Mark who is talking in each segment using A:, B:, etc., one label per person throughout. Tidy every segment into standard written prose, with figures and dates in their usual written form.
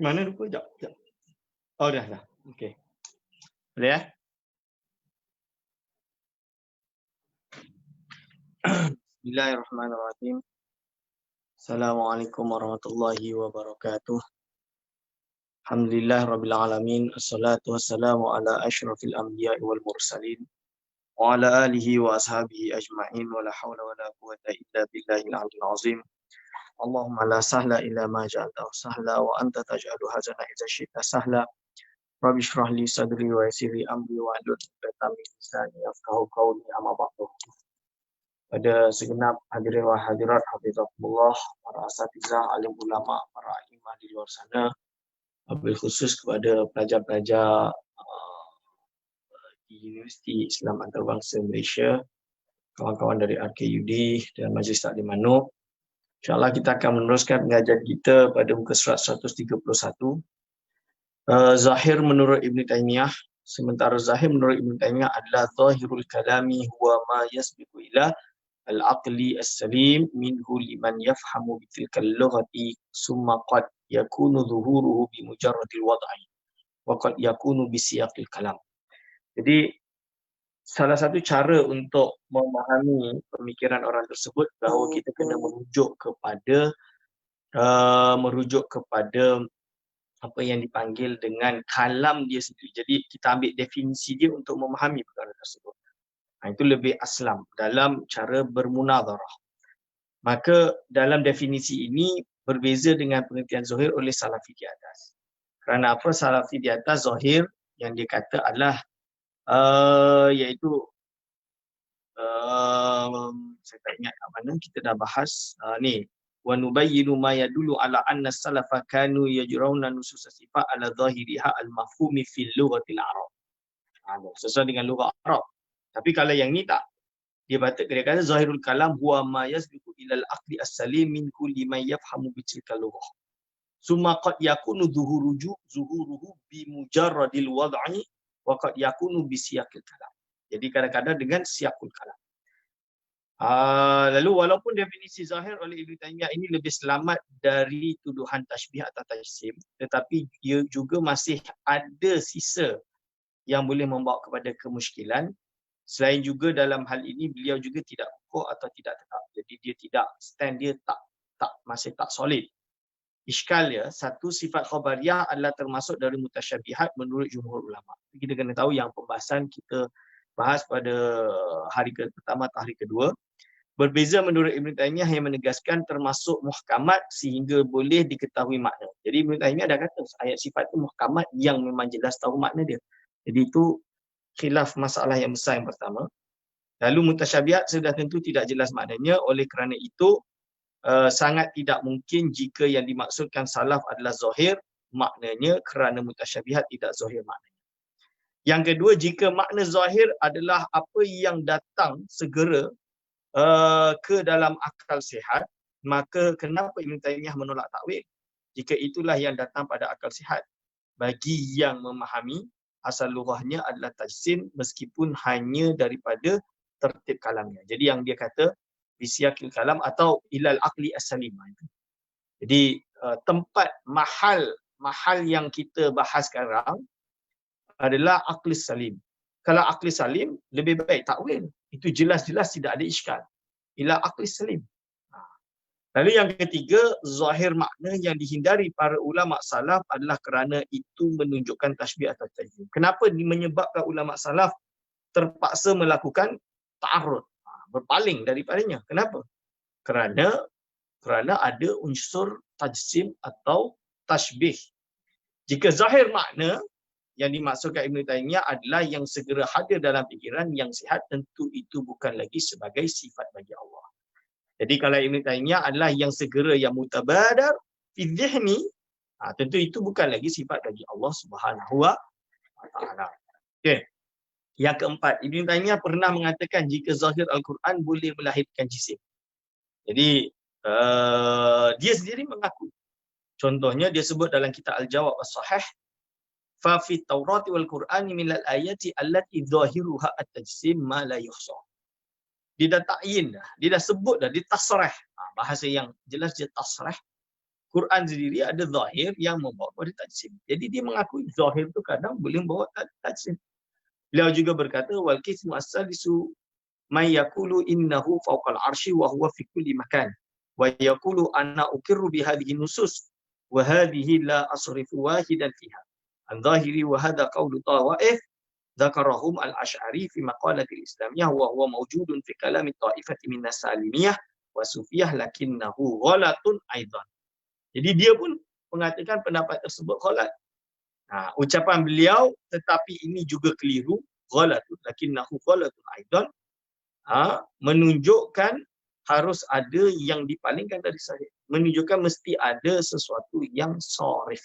A: Mana lupa? Sekejap. Oh, dah. Okey. Boleh ya? Bismillahirrahmanirrahim. Assalamualaikum warahmatullahi wabarakatuh. Alhamdulillah rabbil alamin. Assalatu wassalamu ala asyrafil anbiya'i wal mursalin wa ala alihi wa ashabihi ajma'in wa la hawla wa la quwwata illa billahil aliyyil azim. Allahumma la sahla illa ma ja'altahu sahla wa anta taj'alu hazana idza syi'ta sahla. Rabbi shrah li sadri wa yassir li amri wa hlul 'uqdatam min lisani yafqahu qawli, amma ba'du. Pada segenap hadirin wa hadirat hafizakumullah, para asatizah, alim ulama, para imam di luar sana, wabil khusus kepada pelajar-pelajar di Universiti Islam Antarabangsa Malaysia, kawan-kawan dari RKUD dan Majlis Taklim Manuk. InsyaAllah kita akan meneruskan pengajian kita pada muka surat 131. Zahir menurut Ibn Taymiyah. Sementara zahir menurut Ibn Taymiyah adalah zahirul kalami huwa ma yasbiqu ila al-aqli as-salim minhu liman yafhamu bitilkal lughati summa qad yakunu zuhuruhu bimujarradil wad'i wa qad yakunu bisiyaqil kalam. Jadi salah satu cara untuk memahami pemikiran orang tersebut bahawa kita kena merujuk kepada apa yang dipanggil dengan kalam dia sendiri. Jadi kita ambil definisi dia untuk memahami perkara tersebut. Itu lebih aslam dalam cara bermunadharah. Maka dalam definisi ini berbeza dengan pengertian zahir oleh salafi di atas. Kerana apa? Salafi di atas zahir yang dia kata adalah iaitu saya tak ingat kat mana, kita dah bahas ni wa nubayyinu ma yadullu ala anna salafa kanu yajrauna nusus sifat ala zahiriha al-mafhumi fil lughatil arab. Sesuai dengan lugah Arab. Tapi kalau yang ni tak, dia kata zahirul kalam huwa ma yasbiqu ila al-aqli as-salim min kulli man yafhamu bi tilka lughah. Summa qad yakunu zuhuruhu bi mujarradil wad'i wa qad yakunu bi siyaqil kalam. Jadi kadang-kadang dengan siyaqul kalam. Lalu walaupun definisi zahir oleh Ibn Taymiyah ini lebih selamat dari tuduhan tashbih atau tajsim, tetapi dia juga masih ada sisa yang boleh membawa kepada kemusykilan. Selain juga dalam hal ini beliau juga tidak kukuh atau tidak tetap. Jadi dia tidak, stand dia masih tak solid. Iskal dia, satu, sifat khabariyah adalah termasuk dari mutasyabihat menurut jumhur ulama. Kita kena tahu yang pembahasan kita bahas pada hari pertama atau hari kedua. Berbeza menurut Ibn Taymiyah yang menegaskan termasuk muhkamat sehingga boleh diketahui makna. Jadi Ibn Taymiyah dah kata ayat sifat itu muhkamat yang memang jelas tahu makna dia. Jadi itu khilaf masalah yang besar yang pertama. Lalu mutasyabihat sudah tentu tidak jelas maknanya, oleh kerana itu sangat tidak mungkin jika yang dimaksudkan salaf adalah zahir, maknanya kerana mutasyabihat tidak zahir maknanya. Yang kedua, jika makna zahir adalah apa yang datang segera ke dalam akal sihat, maka kenapa Ibn Taymiyah menolak takwil? Jika itulah yang datang pada akal sihat. Bagi yang memahami, asal lughahnya adalah tajsim meskipun hanya daripada tertib kalamnya. Jadi yang dia kata bisiyakil kalam atau ilal aqli as-salim. Jadi tempat mahal yang kita bahas sekarang adalah aqli salim. Kalau aqli salim lebih baik takwil. Itu jelas-jelas tidak ada iskal. Ila aqli salim. Lalu yang ketiga, zahir makna yang dihindari para ulama salaf adalah kerana itu menunjukkan tashbih atau tajsim. Kenapa menyebabkan ulama salaf terpaksa melakukan ta'arud, berpaling daripadanya? Kenapa? Kerana ada unsur tajsim atau tashbih. Jika zahir makna yang dimaksudkan Ibn Taymiyah adalah yang segera hadir dalam fikiran yang sihat, tentu itu bukan lagi sebagai sifat bagi Allah. Jadi kalau Ibn Taymiyah adalah yang segera, yang mutabadar fi dhihni, tentu itu bukan lagi sifat bagi Allah Subhanahu wa taala. Okey. Yang keempat, Ibn Taymiyah pernah mengatakan jika zahir Al-Quran boleh melahirkan jisim. Jadi dia sendiri mengaku. Contohnya dia sebut dalam kitab Al-Jawab As-Sahih, fa fi Taurat wal Quran min al-ayati allati zahiruha at-tajsim ma la yuhsa. Dia dah ta'yin dah, dia dah sebut dah, dia tasrih. Bahasa yang jelas dia tasrih. Quran sendiri ada zahir yang membawa kepada tajsim. Jadi dia mengakui zahir tu kadang boleh membawa tajsim. Beliau juga berkata wal qismu as-salisu may yaqulu innahu fawqal arsy wa huwa fi kulli makan wa yaqulu anna ukirru bi hadhihi nusus wa hadhihi la asrifu wahidan fiha. Al-zahiri wa hadha qawlu tawaif dzakarahum al-Asy'ari fi maqalatil islamiyah wa huwa mawjudun fi kalam ta'ifati min as-salimiyah wa sufiyah lakinnahu ghalatun aidan. Jadi dia pun mengatakan pendapat tersebut ghalat. Ucapan beliau tetapi ini juga keliru, ghalatun lakinnahu ghalatun aidan. Menunjukkan harus ada yang dipalingkan dari sahih. Menunjukkan mesti ada sesuatu yang sharif.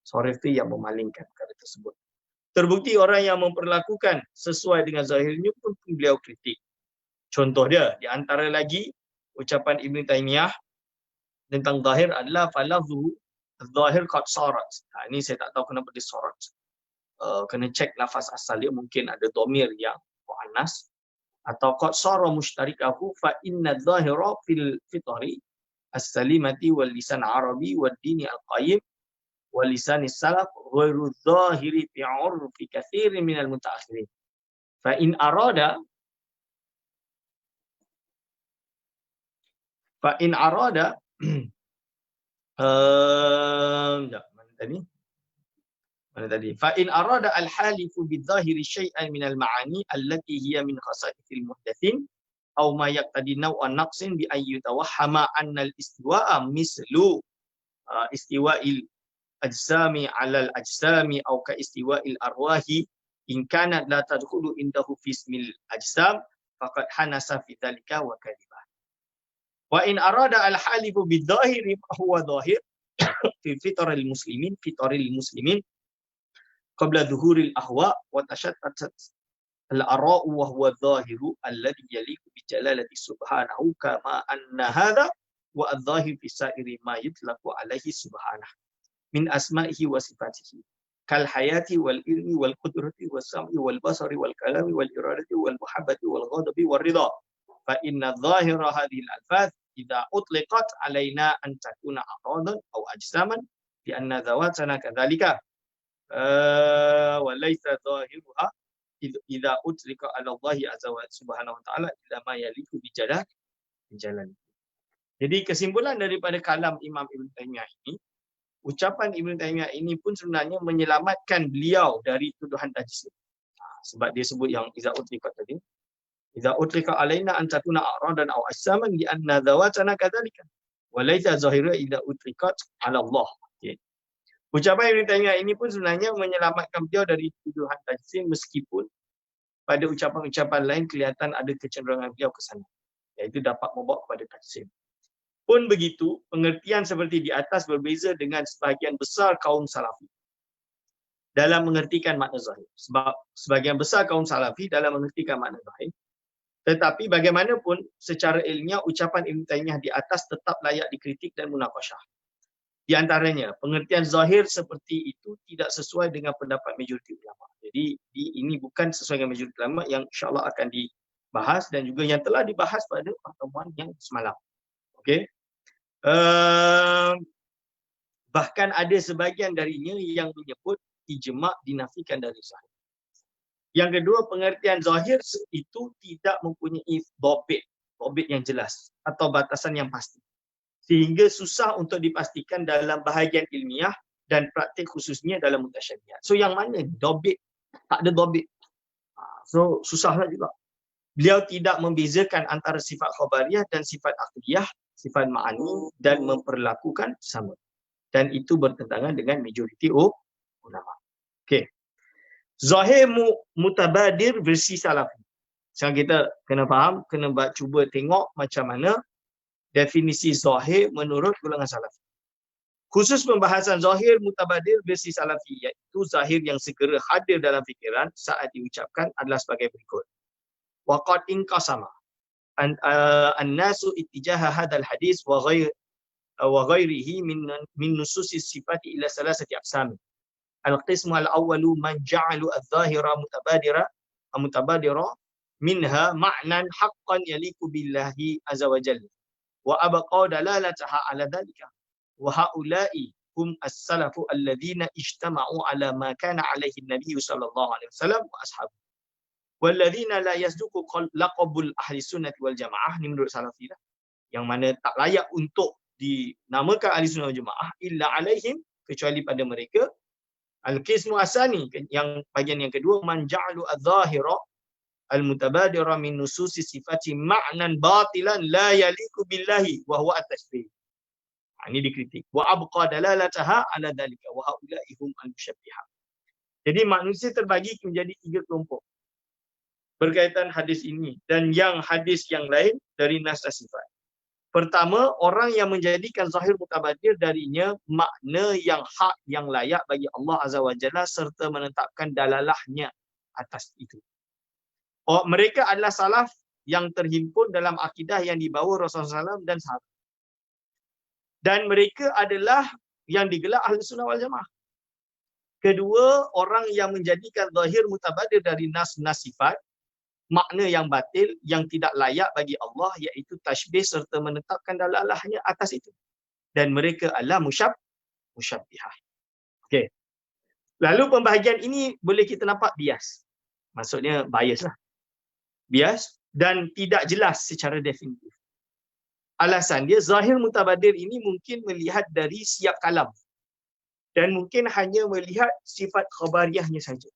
A: Sharif itu yang memalingkan perkara tersebut. Terbukti orang yang memperlakukan sesuai dengan zahirnya pun beliau kritik. Contoh dia, di antara lagi ucapan Ibn Taymiyah tentang zahir adalah falafzu zahir qad sarat. Ini saya tak tahu kenapa dia sarat. Kena cek lafaz asal dia, mungkin ada dhamir yang muannas atau qad sara mushtarikahu fa inna zahira fil fitri as-salimati wal lisan arabi wad dini al-qayyim wal lisan salaf ghairu zahiri fi 'urfi katsirin minal mutaakhirin. Fa in arada mana tadi? Fa in arada al-halifu bidh-dhahiri syai'an min al-ma'ani allati hiya min khasa'ithil muhdatsin aw ma yaqtadi naw'an naqsin bi ay yatawahhama anna al-istiwa'a mislu istiwa'il ajsami 'ala al-ajsami aw ka istiwa'il arwahi in kanat la tadkhulu indahu fi ismil ajsam faqad hanasa fi dhalika wa kadhiba. Wa in arada al-halifu bidh-dhahiri fa huwa dhahir fi fitril muslimin qabla dhuhuril ahwa wa tashattat al-ara'u wa huwa adh-dhahiru alladhi yaliqu bi jalalati subhanahu kama anna hadha wa adh-dhahir fi sa'iri ma yutlaqu alaihi subhanahu min asma'ihi wa sifatihi kal hayati wal ilmi wal qudrati was sam'i wal basari wal kalami wal iradati wal muhabbati wal ghadabi wal ridha. Fa inna dhahira hadhihi al-alfaz idza utliqat alaina an takuna a'radan aw ajsaman bi anna zawatana kadzalika wa laysa dhahiruha idza utlika ala Allahi azza wa subhanahu wa ta'ala illa ma yaliku bi jalan. Jadi kesimpulan daripada kalam Imam Ibn Taymiyah ini, ucapan Ibn Taymiyah ini pun sebenarnya menyelamatkan beliau dari tuduhan tajsim. Sebab dia sebut yang idza utliqat tadi, idza utlika alaina an takuna a'radan aw ajsaman li anna zawatana kadzalika wa laysa zahira idza utliqat ala Allah. Okay. Ucapan Ibn Taymiyah ini pun sebenarnya menyelamatkan beliau dari tuduhan tajsim meskipun pada ucapan-ucapan lain kelihatan ada kecenderungan beliau ke sana, iaitu dapat membawa kepada tajsim. Pun begitu, pengertian seperti di atas berbeza dengan sebahagian besar kaum salafi dalam mengertikan makna zahir. Sebab sebahagian besar kaum salafi dalam mengertikan makna zahir. Tetapi bagaimanapun secara ilmiah ucapan Ibn Taymiyah di atas tetap layak dikritik dan munaqasyah. Di antaranya, pengertian zahir seperti itu tidak sesuai dengan pendapat majoriti ulama. Jadi ini bukan sesuai dengan majoriti ulama yang insya-Allah akan dibahas dan juga yang telah dibahas pada pertemuan yang semalam. Okey. Bahkan ada sebahagian darinya yang menyebut ijma' dinafikan dari zahir. Yang kedua, pengertian zahir itu tidak mempunyai dhabit yang jelas atau batasan yang pasti, sehingga susah untuk dipastikan dalam bahagian ilmiah dan praktik khususnya dalam mutasyabihat. So yang mana dhabit? Tak ada dhabit. So susahlah juga. Beliau tidak membezakan antara sifat khabariyah dan sifat aqliyah, sifat ma'ani dan memperlakukan sama. Dan itu bertentangan dengan majoriti ulama. Okey. Zahir mutabadir versi salafi. Sekarang kita kena faham, kena cuba tengok macam mana definisi zahir menurut golongan salafi. Khusus pembahasan zahir mutabadir versi salafi, iaitu zahir yang segera hadir dalam fikiran saat diucapkan adalah sebagai berikut. Waqad inqasama an-nasu ittijaha hadzal hadis wa ghairihi min nususis sifati ila salasati aqsam. Al-qismu al-awwalu man ja'alu adh-dhahira mutabadira minha ma'nan haqqan yaliku billahi azza wa jalla wa abqa dalalataha ala dhalika wa haula'i hum as-salafu alladhina ijtama'u ala ma kana alaihi an-nabiy sallallahu alaihi wasallam wa ashabu walladhina la yasduqu laqabul ahli sunnah wal jamaah. Ni menurut Salafi lah, yang mana tak layak untuk dinamakan ahli sunnah wal jamaah illa alaihim, kecuali pada mereka. Al-qismu asani, yang bahagian yang kedua, man ja'alu adh-dhahira al-mutabadira min nususi sifati ma'nan batilan la yaliku billahi wa huwa at-tashbih. Ini dikritik. Wa abqa dalalataha ala dhalika wa haula'i hum al-musyabbihah. Jadi manusia terbagi menjadi 3 kelompok berkaitan hadis ini dan yang hadis yang lain dari nas dan sifat. Pertama, orang yang menjadikan zahir mutabadir darinya makna yang hak, yang layak bagi Allah Azza wa Jalla serta menetapkan dalalahnya atas itu. Mereka adalah salaf yang terhimpun dalam akidah yang dibawa Rasulullah SAW dan sahabat. Dan mereka adalah yang digelar ahli sunnah wal jamaah. Kedua, orang yang menjadikan zahir mutabadir dari nas sifat makna yang batil, yang tidak layak bagi Allah, iaitu tashbih serta menetapkan dalalahnya atas itu. Dan mereka adalah musyabbihah. Okey. Lalu pembahagian ini boleh kita nampak bias. Maksudnya bias lah. Bias dan tidak jelas secara definitif. Alasan dia, zahir mutabadir ini mungkin melihat dari siap kalam. Dan mungkin hanya melihat sifat khabariyahnya saja.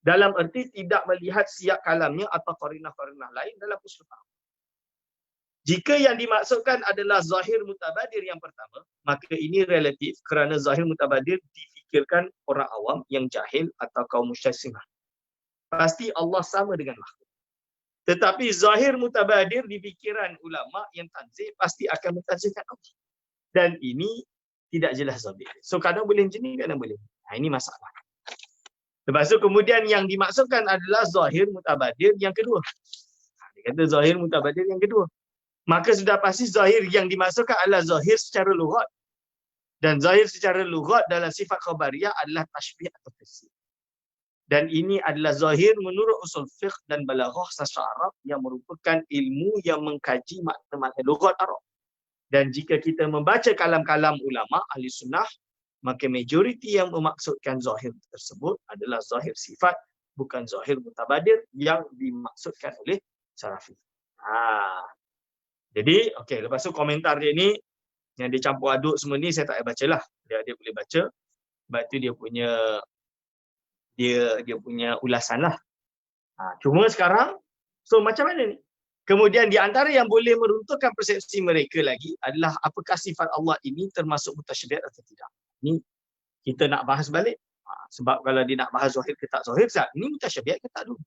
A: Dalam erti tidak melihat siap kalamnya atau qarinah-qarinah lain dalam usul faham. Jika yang dimaksudkan adalah zahir mutabadir yang pertama, maka ini relatif kerana zahir mutabadir difikirkan orang awam yang jahil atau kaum musyassimah. Pasti Allah sama dengan makhluk. Tetapi zahir mutabadir di fikiran ulama yang tanzih pasti akan mentazihkan Allah. Dan ini tidak jelas zabit. So kadang boleh macam ni, kadang boleh. Ini masalah. Lepas tu kemudian yang dimaksudkan adalah zahir mutabadir yang kedua. Dia kata zahir mutabadir yang kedua. Maka sudah pasti zahir yang dimaksudkan adalah zahir secara lughat. Dan zahir secara lughat dalam sifat khabariyah adalah tashbih atau tafsir. Dan ini adalah zahir menurut usul fiqh dan balaghah sastra Arab yang merupakan ilmu yang mengkaji makna-makna lughat Arab. Dan jika kita membaca kalam-kalam ulama ahli sunnah, maka majoriti yang memaksudkan zahir tersebut adalah zahir sifat, bukan zahir mutabadir yang dimaksudkan oleh Salafi. Jadi, okey, lepas tu komentar dia ni yang dia campur aduk semua ni saya tak payah bacalah. Dia boleh baca. Sebab tu dia punya ulasan lah. Cuma sekarang, so macam mana ni? Kemudian di antara yang boleh meruntuhkan persepsi mereka lagi adalah apakah sifat Allah ini termasuk mutasyabihat atau tidak. Ni kita nak bahas balik. Sebab kalau dia nak bahas zahir ke tak zahir, ini mutasyabihat ke tak dulu.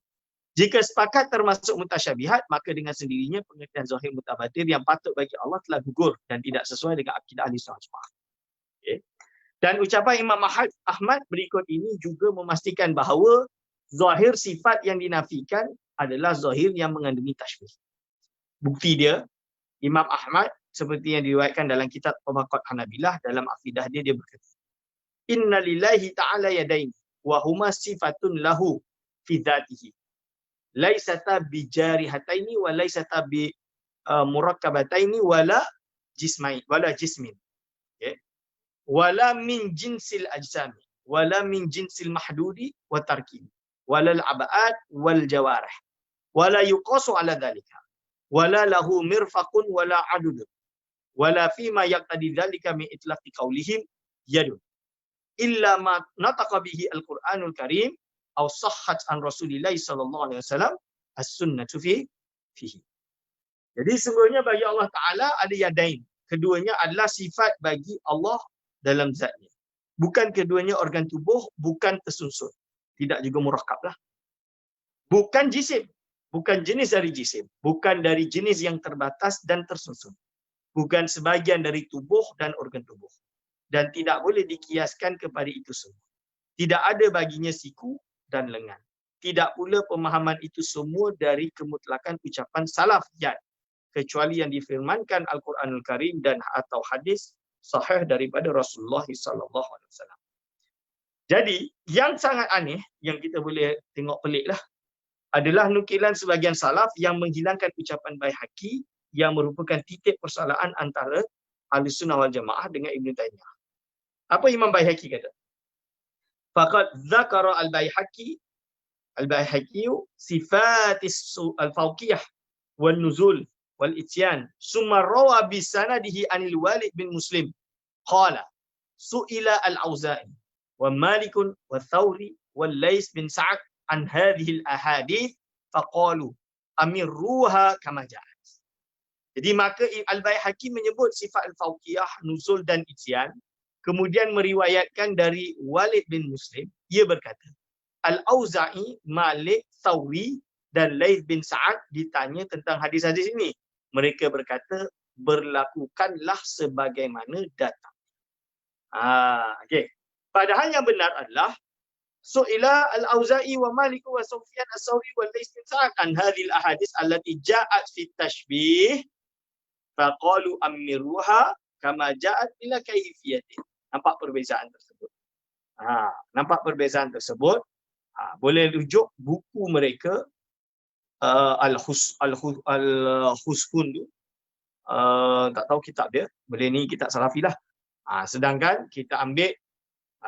A: Jika sepakat termasuk mutasyabihat, maka dengan sendirinya pengertian zahir mutabadir yang patut bagi Allah telah gugur dan tidak sesuai dengan akidah ahli sunnah wal jamaah. Okay. Dan ucapan Imam Ahmad berikut ini juga memastikan bahawa zahir sifat yang dinafikan adalah zahir yang mengandungi tashbih. Bukti dia, Imam Ahmad seperti yang diriwayatkan dalam kitab Tabaqat Hanabilah, dalam akidah dia berkata, Inna lillahi ta'ala yadain wa huma sifatun lahu fi dhatihi. Laisata bijarihataini wa laisata bi murakkabataini wala jismin. Okay. Wala min jinsil ajsami wala min jinsil mahdudi wa tarkibi wala al-ab'ad wal jawarih wala yuqasu ala dhalika wala lahu mirfaqun wala adud wala fima yaqtadi dhalika min itlaqi qawlihim yadun illa ma nataqa bihi al-Qur'anul Karim aw sahhat an Rasulillah sallallahu alaihi wasallam as-sunnatu fihi. Jadi sungguhnya bagi Allah Taala ada yadain. Keduanya adalah sifat bagi Allah dalam zatnya. Bukan keduanya organ tubuh, bukan tersusun. Tidak juga murakkab lah. Bukan jisim. Bukan jenis dari jisim. Bukan dari jenis yang terbatas dan tersusun. Bukan sebahagian dari tubuh dan organ tubuh. Dan tidak boleh dikiaskan kepada itu semua. Tidak ada baginya siku dan lengan. Tidak pula pemahaman itu semua dari kemutlakan ucapan salafiyat, kecuali yang difirmankan Al-Quranul Karim dan atau hadis sahih daripada Rasulullah sallallahu alaihi wasallam. Jadi, yang sangat aneh yang kita boleh tengok peliklah adalah nukilan sebahagian salaf yang menghilangkan ucapan Baihaqi yang merupakan titik persalahan antara Ahlussunnah wal Jamaah dengan Ibn Taymiyah. Apa Imam Baihaqi kata? Faqad dzakara al-Baihaqi sifatis al-fawqiyah wal nuzul wal ityan summa rawa bi sanadihi anil Walid bin Muslim qala su'ila al-Auza'i wa Malik wa Thawri wal Lais bin Sa'ad an hadhihi al-ahadith faqalu amirruha kama ja'at. Jadi maka Al-Baihaqi menyebut sifat al-fawqiyah, nuzul dan ityan, kemudian meriwayatkan dari Walid bin Muslim, ia berkata, Al-Auza'i, Malik, Thawri dan Laith bin Sa'ad ditanya tentang hadis-hadis ini. Mereka berkata, berlakukanlah sebagaimana datang. Okay. Padahal yang benar adalah su'ila al-Auza'i wa Malik wa Sufyan as-Sawri wa Laith bin Sa'ad an hadhil ahadis allati ja'at fi tashbih faqalu amiruha kama ja'at ila kayfiyatin. Nampak perbezaan tersebut. Nampak perbezaan tersebut. Boleh rujuk buku mereka Al-Huskun tu. Tak tahu kitab dia. Boleh ni kitab Salafi lah. Sedangkan kita ambil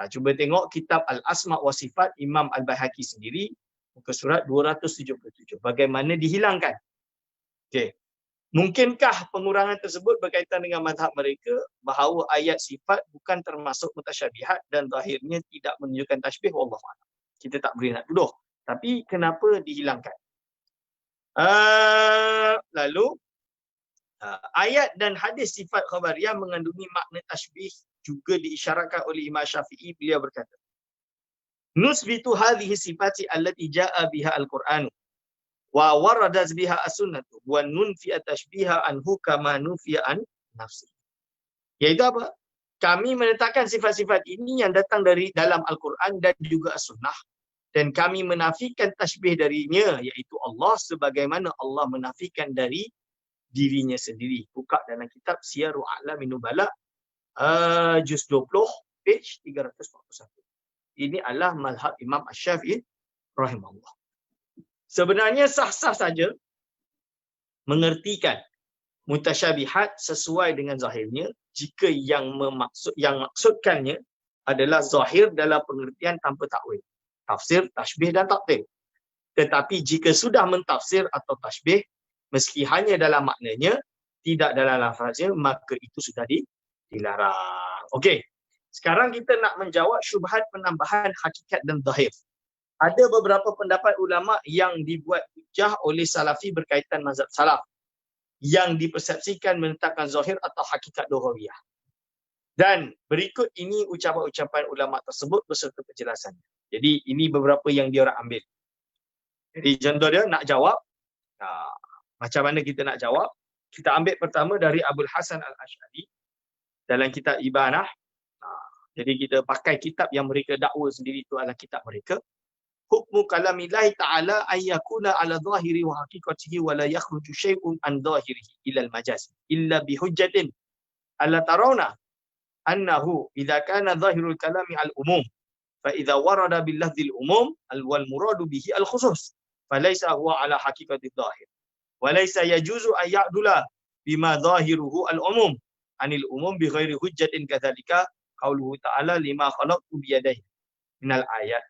A: cuba tengok kitab Al-Asma' wa Sifat Imam Al-Baihaqi sendiri, muka surat 277. Bagaimana dihilangkan. Okey. Mungkinkah pengurangan tersebut berkaitan dengan mazhab mereka bahawa ayat sifat bukan termasuk mutasyabihat dan zahirnya tidak menunjukkan tashbih? Wallahualam. Kita tak boleh nak tuduh. Tapi kenapa dihilangkan? Lalu ayat dan hadis sifat khabariyah mengandungi makna tashbih juga diisyaratkan oleh Imam Syafi'i. Beliau berkata, nusbitu hadhihi sifati allati ja'a biha al-Qur'an wa waradat biha as-sunnatu wa nunfi'a tashbiha anhu kama nufi'a an nafsi. Iaitu apa? Kami menetapkan sifat-sifat ini yang datang dari dalam Al-Quran dan juga as-sunnah, dan kami menafikan tashbih darinya, iaitu Allah, sebagaimana Allah menafikan dari dirinya sendiri. Buka dalam kitab Siyarul A'lamin Nubala, juz 20, page 341. Ini adalah mazhab Imam Asy-Syafi'i rahimahullah. Sebenarnya sah-sah saja mengertikan mutasyabihat sesuai dengan zahirnya jika yang maksudkannya adalah zahir dalam pengertian tanpa takwil, tafsir, tashbih dan taktil. Tetapi jika sudah mentafsir atau tashbih meski hanya dalam maknanya, tidak dalam lafaznya, maka itu sudah dilarang. Okey. Sekarang kita nak menjawab syubhat penambahan hakikat dan zahir. Ada beberapa pendapat ulama yang dibuat hujah oleh Salafi berkaitan mazhab Salaf yang dipersepsikan menetapkan zahir atau hakikat lughawiyah. Dan berikut ini ucapan-ucapan ulama tersebut beserta penjelasannya. Jadi ini beberapa yang dia orang ambil. Jadi contoh dia nak jawab, macam mana kita nak jawab? Kita ambil pertama dari Abul Hasan Al-Asy'ari dalam kitab Ibanah. Jadi kita pakai kitab yang mereka dakwa sendiri, itu adalah kitab mereka. Hukmu kalamillahi ta'ala ayyakuna ala zahiri wa haqiqatihi wa la yakhruju syai'un an zahirihi ila al-majaz illa bihujjatin alla tarawna annahu idza kana zahirul kalami al-umum fa idza warada bil lafzil umum wal muradu bihi al-khusus falaysa huwa ala haqiqati zahir wa laysa yajuzu ay ya'dula bima zahiruhu al-umum anil umum bi ghairi hujjatin kadzalika qauluhu ta'ala lima khalaqtu bi yadayhi minal ayat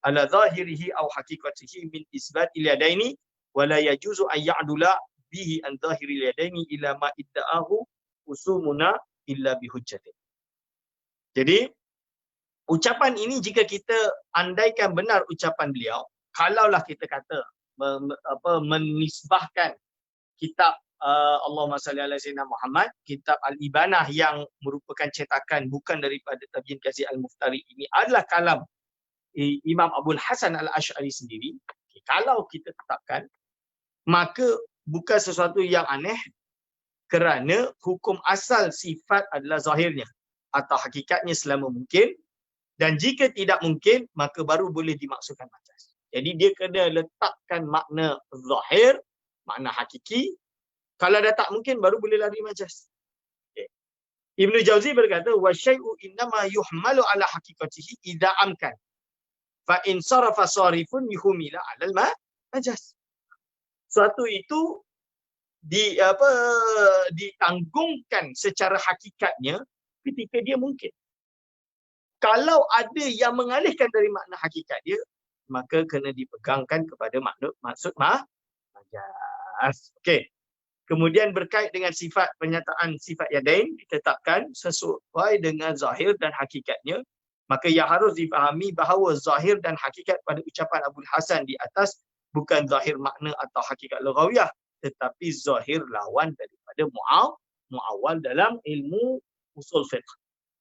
A: ala zahirihi aw haqiqatihi min isbat al-yadaini wa la yajuzu an ya'dula bihi an zahiri al-yadaini ila ma idda'ahu usumuna illa bi hujjatin. Jadi ucapan ini jika kita andaikan benar ucapan beliau, kalaulah kita kata menisbahkan kitab Allahumma salli ala sayyidina Muhammad, kitab Al-Ibanah yang merupakan cetakan bukan daripada Tabyin Kazi Al-Muftari, ini adalah kalam Imam Abul Hasan Al-Asy'ari sendiri. Kalau kita tetapkan, maka bukan sesuatu yang aneh kerana hukum asal sifat adalah zahirnya atau hakikatnya selama mungkin, dan jika tidak mungkin maka baru boleh dimaksudkan majaz. Jadi dia kena letakkan makna zahir, makna hakiki. Kalau dah tak mungkin baru boleh lari majaz. Okay. Ibn Jauzi berkata wa syai'u innama yuhmalu ala haqiqatihi idza amkan fa in sarafa sarifun yuhmila 'alal majaz. Suatu itu ditanggungkan secara hakikatnya ketika dia mungkin. Kalau ada yang mengalihkan dari makna hakikat dia, maka kena dipegangkan kepada maksud majaz. Okey. Kemudian berkait dengan sifat pernyataan sifat yadain ditetapkan sesuai dengan zahir dan hakikatnya, maka yang harus difahami bahawa zahir dan hakikat pada ucapan Abul Hasan di atas bukan zahir makna atau hakikat lughawiyah, tetapi zahir lawan daripada muawwal dalam ilmu usul fiqh.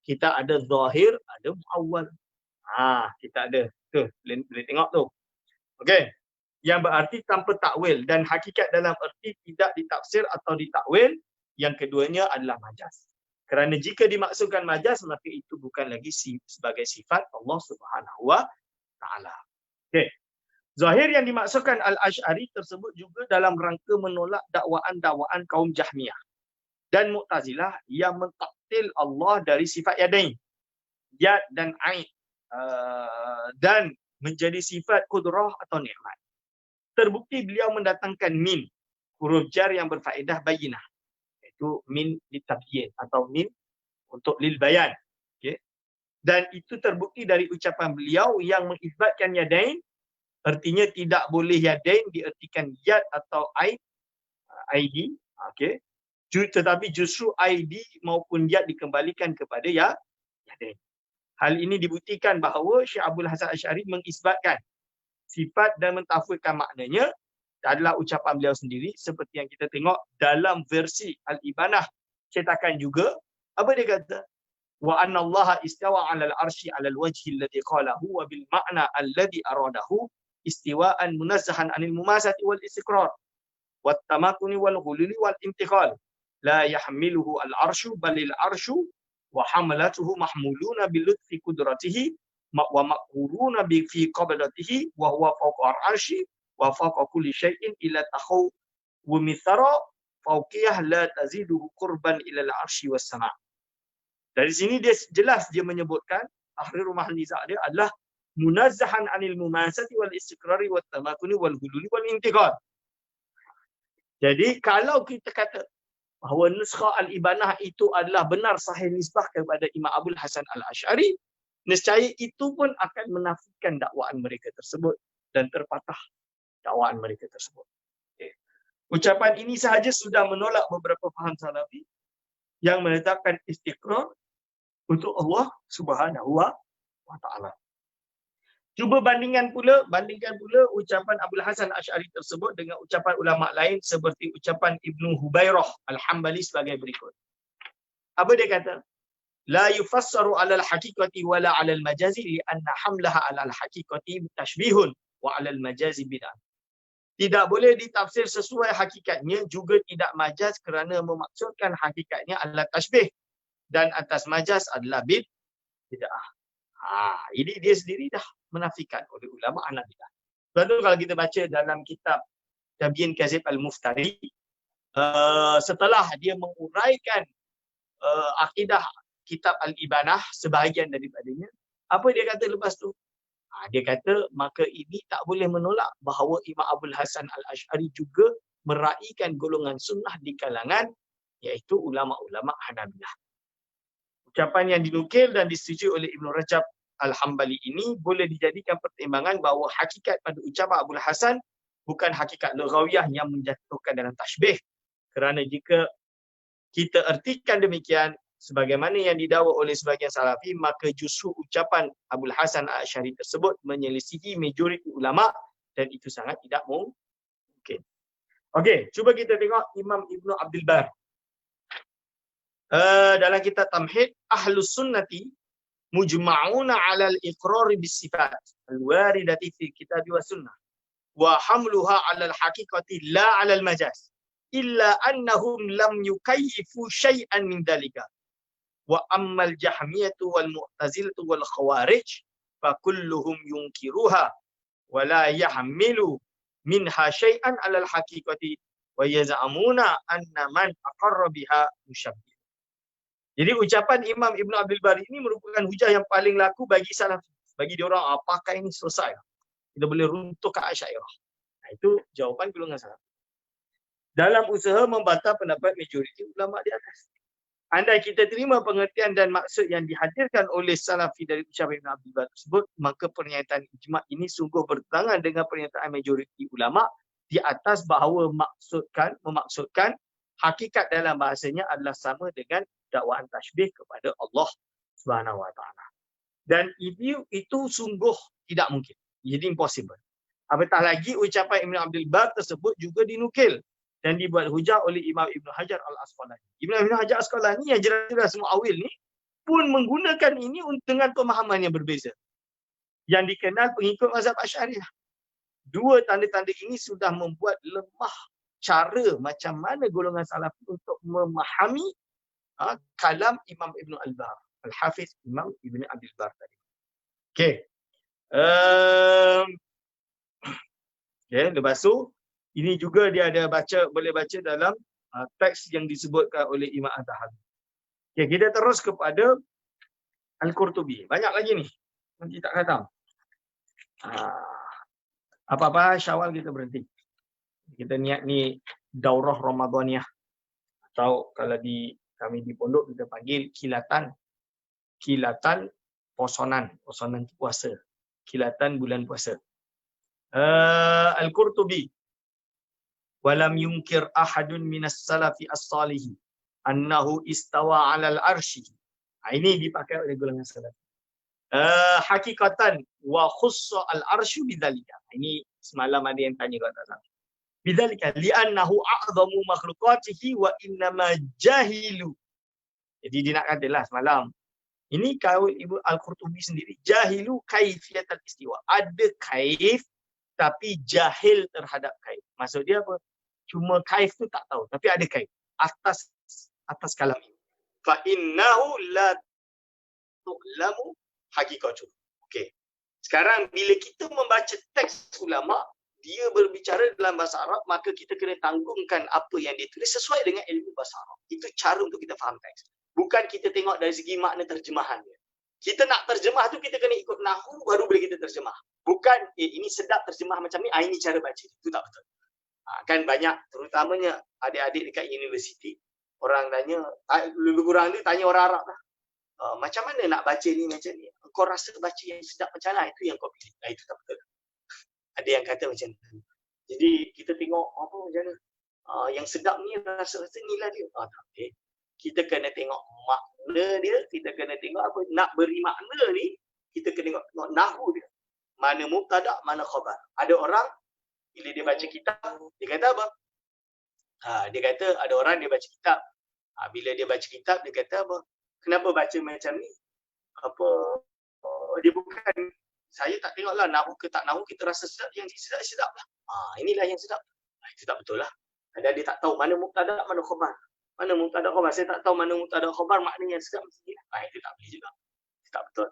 A: Kita ada zahir, ada muawwal. Kita ada. Tu, boleh tengok tu. Okey. Yang berarti tanpa takwil dan hakikat dalam erti tidak ditafsir atau ditakwil. Yang keduanya adalah majaz. Kerana jika dimaksudkan majaz, maka itu bukan lagi sebagai sifat Allah Subhanahu wa taala. Okey. Zahir yang dimaksudkan Al-Asy'ari tersebut juga dalam rangka menolak dakwaan-dakwaan kaum Jahmiyah dan Mu'tazilah yang mentaktil Allah dari sifat yadain, yad dan ain, dan menjadi sifat kudrah atau nikmat. Terbukti beliau mendatangkan min, huruf jar yang berfaedah bayinah, iaitu min litabyin atau min untuk lil bayan. Okay. Dan itu terbukti dari ucapan beliau yang mengisbatkan yadain, artinya tidak boleh yadain diartikan yad atau ID. Okay. Tetapi justru ID maupun yad dikembalikan kepada yadain. Hal ini dibuktikan bahawa Syekh Abdul Hasan Asy'ari mengisbatkan sifat dan mentafwidkan maknanya adalah ucapan beliau sendiri seperti yang kita tengok dalam versi Al-Ibanah cetakan juga. Apa dia kata? Wa anna Allah istawa 'alal arsy 'alal wajhi alladhi qalahu wa bil ma'na alladhi aradahu istiwa'an munazzahan 'anil mumasati wal istiqrar wat tamakuni wal ghululi wal intiqal. La yahmiluhu al-arsyu balil arsyu wa hamalatuhu mahmuluna bilutfi qudratihi wa maquruna bi fi qabdatihi wa huwa fawqa al-arsyi wa fawqa kulli syai'in ila takhaw wa mithara fawqiyah la taziduhu qurban ila al-arsyi was sama'. Dari sini dia jelas dia menyebutkan tahrir mahal niza' dia adalah munazzahan 'anil mumasati wal istiqrari wat tamakuni wal hululi wal intiqal. Jadi kalau kita kata bahawa nuskha Al-Ibanah itu adalah benar sahih nisbah kepada Imam Abul Hasan Al-Asy'ari, nescaya itu pun akan menafikan dakwaan mereka tersebut dan terpatah dakwaan mereka tersebut. Okay. Ucapan ini sahaja sudah menolak beberapa faham salafi yang menetapkan istiqrar untuk Allah Subhanahu wa taala. Cuba bandingkan pula ucapan Abul Hasan Asy'ari tersebut dengan ucapan ulama lain seperti ucapan Ibnu Hubairah Al-Hambali sebagai berikut. Apa dia kata? La yufassaru 'ala al-haqiqati wa la 'ala al-majazi li anna hamlaha 'ala al-haqiqati tashbihun wa 'ala al-majazi bid'ah. Tidak boleh ditafsir sesuai hakikatnya, juga tidak majaz kerana memaksudkan hakikatnya adalah tashbih dan atas majaz adalah bid'ah. Ini dia sendiri dah menafikan oleh ulama Hanabilah. Lalu kalau kita baca dalam kitab Tabyin Kazib Al-Muftari, setelah dia menguraikan akidah kitab Al-Ibanah sebahagian daripadanya, apa dia kata lepas tu? Dia kata maka ini tak boleh menolak bahawa Imam Abul Hasan Al-Asy'ari juga meraihkan golongan sunnah di kalangan iaitu ulama-ulama Hanabilah. Ucapan yang dinukil dan disetujui oleh Ibn Rajab Al-Hambali ini boleh dijadikan pertimbangan bahawa hakikat pada ucapan Abul Hasan bukan hakikat lughawiyah yang menjatuhkan dalam tashbih. Kerana jika kita ertikan demikian sebagaimana yang didakwa oleh sebahagian salafi, maka justru ucapan Abul Hasan Al-Asy'ari tersebut menyelisihi majoriti ulama dan itu sangat tidak mungkin. Okey, cuba kita tengok Imam Ibnu Abdul Bar. Dalam kitab Tamhid, Ahlus Sunnati mujma'una 'ala al-iqrar bis-sifat al-waridati fi kitab wa sunnah wa hamluha 'ala al-haqiqati la 'ala al-majaz illa annahum lam yukayyifu syai'an min dalika wa ammal jahmiyatu wal mu'tazilatu wal khawarij fa kulluhum yunkiruha wa la yahmilu minha syai'an 'ala al-haqiqati wa yaz'amuna anna man aqarra biha musyabbih. Jadi ucapan Imam Ibn Abdul Bar ini merupakan hujah yang paling laku bagi salaf. Bagi diorang, apakah ini selesai? Kita boleh runtuhkan Asy'ariyah. Itu jawapan golongan salaf. dalam usaha membantah pendapat majoriti ulama di atas. Andai kita terima pengertian dan maksud yang dihadirkan oleh Salafi dari ucapan Ibn Abdul Bar tersebut, maka pernyataan ijma' ini sungguh bertentangan dengan pernyataan majoriti ulama di atas bahawa memaksudkan hakikat dalam bahasanya adalah sama dengan dakwaan tashbih kepada Allah Subhanahu Wa Taala. Dan itu sungguh tidak mungkin. Jadi impossible. Apatah lagi ucapan Ibn Abdul Bar tersebut juga dinukil dan dibuat hujah oleh Imam Ibn Hajar Al-Asqalani. Ibn Hajar Al-Asqalani yang jelas-jelas muawil ni pun menggunakan ini dengan pemahaman yang berbeza. Yang dikenal pengikut mazhab Asy'ariyah. Dua tanda-tanda ini sudah membuat lemah cara macam mana golongan Salafi untuk memahami kalam Imam Ibn Al-Bar. Al-Hafiz Imam Ibn Abdul Bar tadi. Okey. Lepas tu ini juga dia ada boleh baca dalam teks yang disebutkan oleh Imam Az-Zahabi. Okay, kita terus kepada Al-Qurtubi. Banyak lagi ni. Nanti tak khatam. Apa-apa Syawal kita berhenti. Kita niat ni daurah Ramadaniyah. Atau kalau kami di pondok kita panggil kilatan posonan puasa. Kilatan bulan puasa. Al-Qurtubi walam yunkir ahadun minas salafi as-salihi annahu istawa 'alal arsy. Ini dipakai oleh golongan salaf. Hakikatan wa khussa al-arsy bidzalika. Ini semalam ada yang tanya kat atas. Bidzalika li'annahu a'zamu makhluqatihi wa innama jahilu. Jadi dia nak katalah semalam. Ini kaul Ibu Al-Qurtubi sendiri. Jahilu kaifiyatul istiwa. Ada kaif tapi jahil terhadap kaif. Maksud dia apa? Cuma kaif tu tak tahu, tapi ada kaif atas kalam ini. Fa innahu la tu'lamu haqiqatu. Okey. Sekarang bila kita membaca teks ulama, dia berbicara dalam bahasa Arab, maka kita kena tanggungkan apa yang dia tulis sesuai dengan ilmu bahasa Arab. Itu cara untuk kita faham teks. Bukan kita tengok dari segi makna terjemahan dia. Kita nak terjemah tu kita kena ikut nahwu baru boleh kita terjemah. Bukan ini sedap terjemah macam ni, ini cara baca. Itu tak betul. Kan banyak terutamanya adik-adik dekat universiti, orang tanya, lebih kurang dia tanya orang Arab lah. Macam mana nak baca ni macam ni? Kau rasa baca yang sedap macam mana? Itu yang kau pilih. Itu tak betul. Ada yang kata macam tu. Jadi kita tengok apa macam mana? Yang sedap ni rasa-rasa ni lah dia. Tak boleh. Kita kena tengok makna dia, kita kena tengok apa. Nak beri makna ni, kita kena tengok nahwu dia. Mana mubtada', mana khabar. Ada orang, bila dia baca kitab, dia kata apa? Dia kata ada orang dia baca kitab. Bila dia baca kitab, dia kata apa? Kenapa baca macam ni? Dia bukan, saya tak tengoklah nahwu ke tak nahwu, kita rasa sedap, yang sedap lah. Inilah yang sedap. Itu tak betul lah. Dan dia tak tahu mana mubtada', mana khabar. Mana mubtada' khabar. Saya tak tahu mana mubtada' khabar, maknanya sedap macam ni. Itu tak boleh juga. Itu tak betul.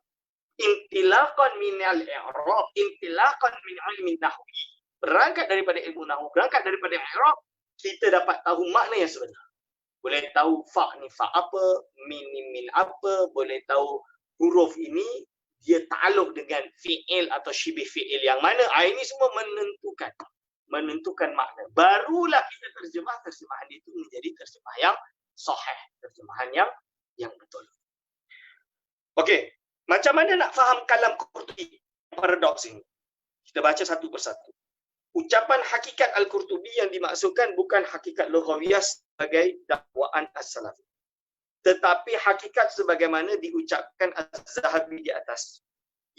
A: Intilaqan minal i'rab, intilaqan min ilmi nahwi. Berangkat daripada ilmu nahwu, berangkat daripada i'rab, kita dapat tahu makna yang sebenar. Boleh tahu fa' ni fa' apa, min ni min apa, boleh tahu huruf ini dia ta'alluq dengan fi'il atau syibih fi'il yang mana. Ini semua menentukan makna. Barulah kita terjemahan itu menjadi terjemah yang sahih, terjemahan yang betul. Okey. Macam mana nak faham kalam Qurtubi? Paradoks ini. Kita baca satu persatu. Ucapan hakikat Al-Qurtubi yang dimaksudkan bukan hakikat lughawiyah sebagai dakwaan as-salafi. Tetapi hakikat sebagaimana diucapkan Az-Zahabi di atas.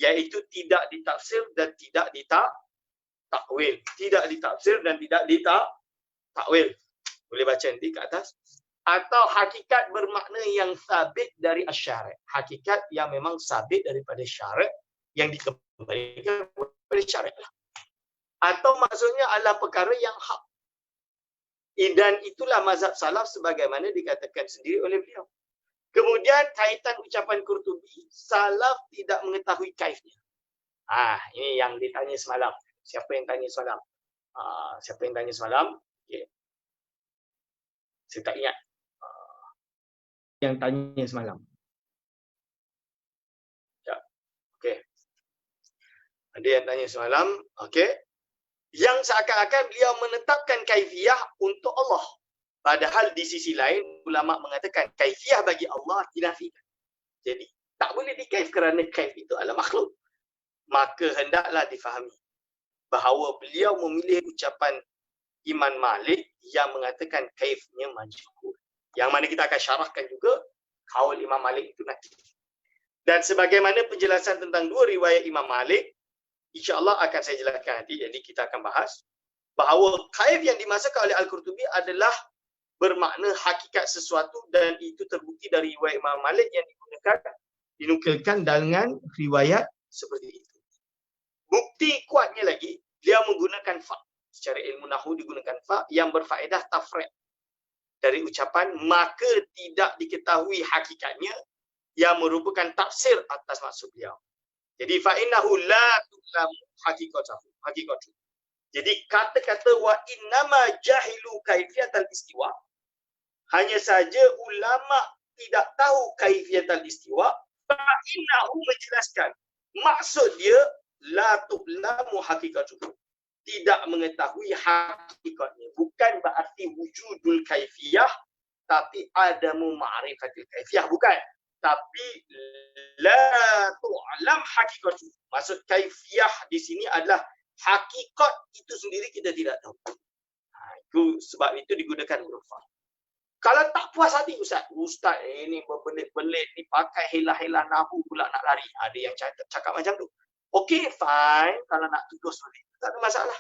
A: Iaitu tidak ditafsir dan tidak ditakwil. Tidak ditafsir dan tidak ditakwil. Boleh baca nanti ke atas. Atau hakikat bermakna yang sabit dari asy-syari'. Hakikat yang memang sabit daripada syari' yang dikembalikan kepada syari' lah. Atau maksudnya adalah perkara yang hak. Dan itulah mazhab salaf sebagaimana dikatakan sendiri oleh beliau. Kemudian kaitan ucapan Qurtubi, salaf tidak mengetahui kaifnya. Ini yang ditanya semalam. Siapa yang tanya semalam? Okay. Saya tak ingat. Yang tanya semalam. Ya. Okey. Ada yang tanya semalam. Okey. yang seakan-akan beliau menetapkan kaifiyah untuk Allah. Padahal di sisi lain, ulama mengatakan kaifiyah bagi Allah dinafikan. Jadi, tak boleh dikaif kerana kaif itu adalah makhluk. Maka hendaklah difahami bahawa beliau memilih ucapan Imam Malik yang mengatakan kaifnya majhul. Yang mana kita akan syarahkan juga kaul Imam Malik itu nanti. Dan sebagaimana penjelasan tentang dua riwayat Imam Malik, insya-Allah akan saya jelaskan nanti. Jadi kita akan bahas bahawa kaif yang dimaksudkan oleh Al-Qurtubi adalah bermakna hakikat sesuatu, dan itu terbukti dari riwayat Imam Malik yang dinukilkan dengan riwayat seperti itu. Bukti kuatnya lagi, beliau menggunakan fa. Secara ilmu nahwu digunakan fa yang berfaedah tafriq dari ucapan maka tidak diketahui hakikatnya, yang merupakan tafsir atas maksud beliau. Jadi fa innahu la tu'lamu hakikatuhu. Jadi kata-kata wa innama jahilu kaifiyatal istiwa, hanya saja ulama tidak tahu kaifiyatal istiwa, fa innahu menjelaskan maksud dia la tu'lamu hakikatuhu, tidak mengetahui hakikatnya. Bukan berarti wujudul kaifiyah, tapi adamu ma'rifatil kaifiyah, bukan. Tapi la tu'lam hakikatuhu. Maksud kaifiyah di sini adalah hakikat itu sendiri kita tidak tahu. Itu sebab itu digunakan huruf fa. Kalau tak puas hati Ustaz ini berbelit-belit ni pakai helah-helah nahwu pula nak lari. Ada yang cakap macam tu. Okey, fine. Kalau nak tugas balik, tak ada masalah.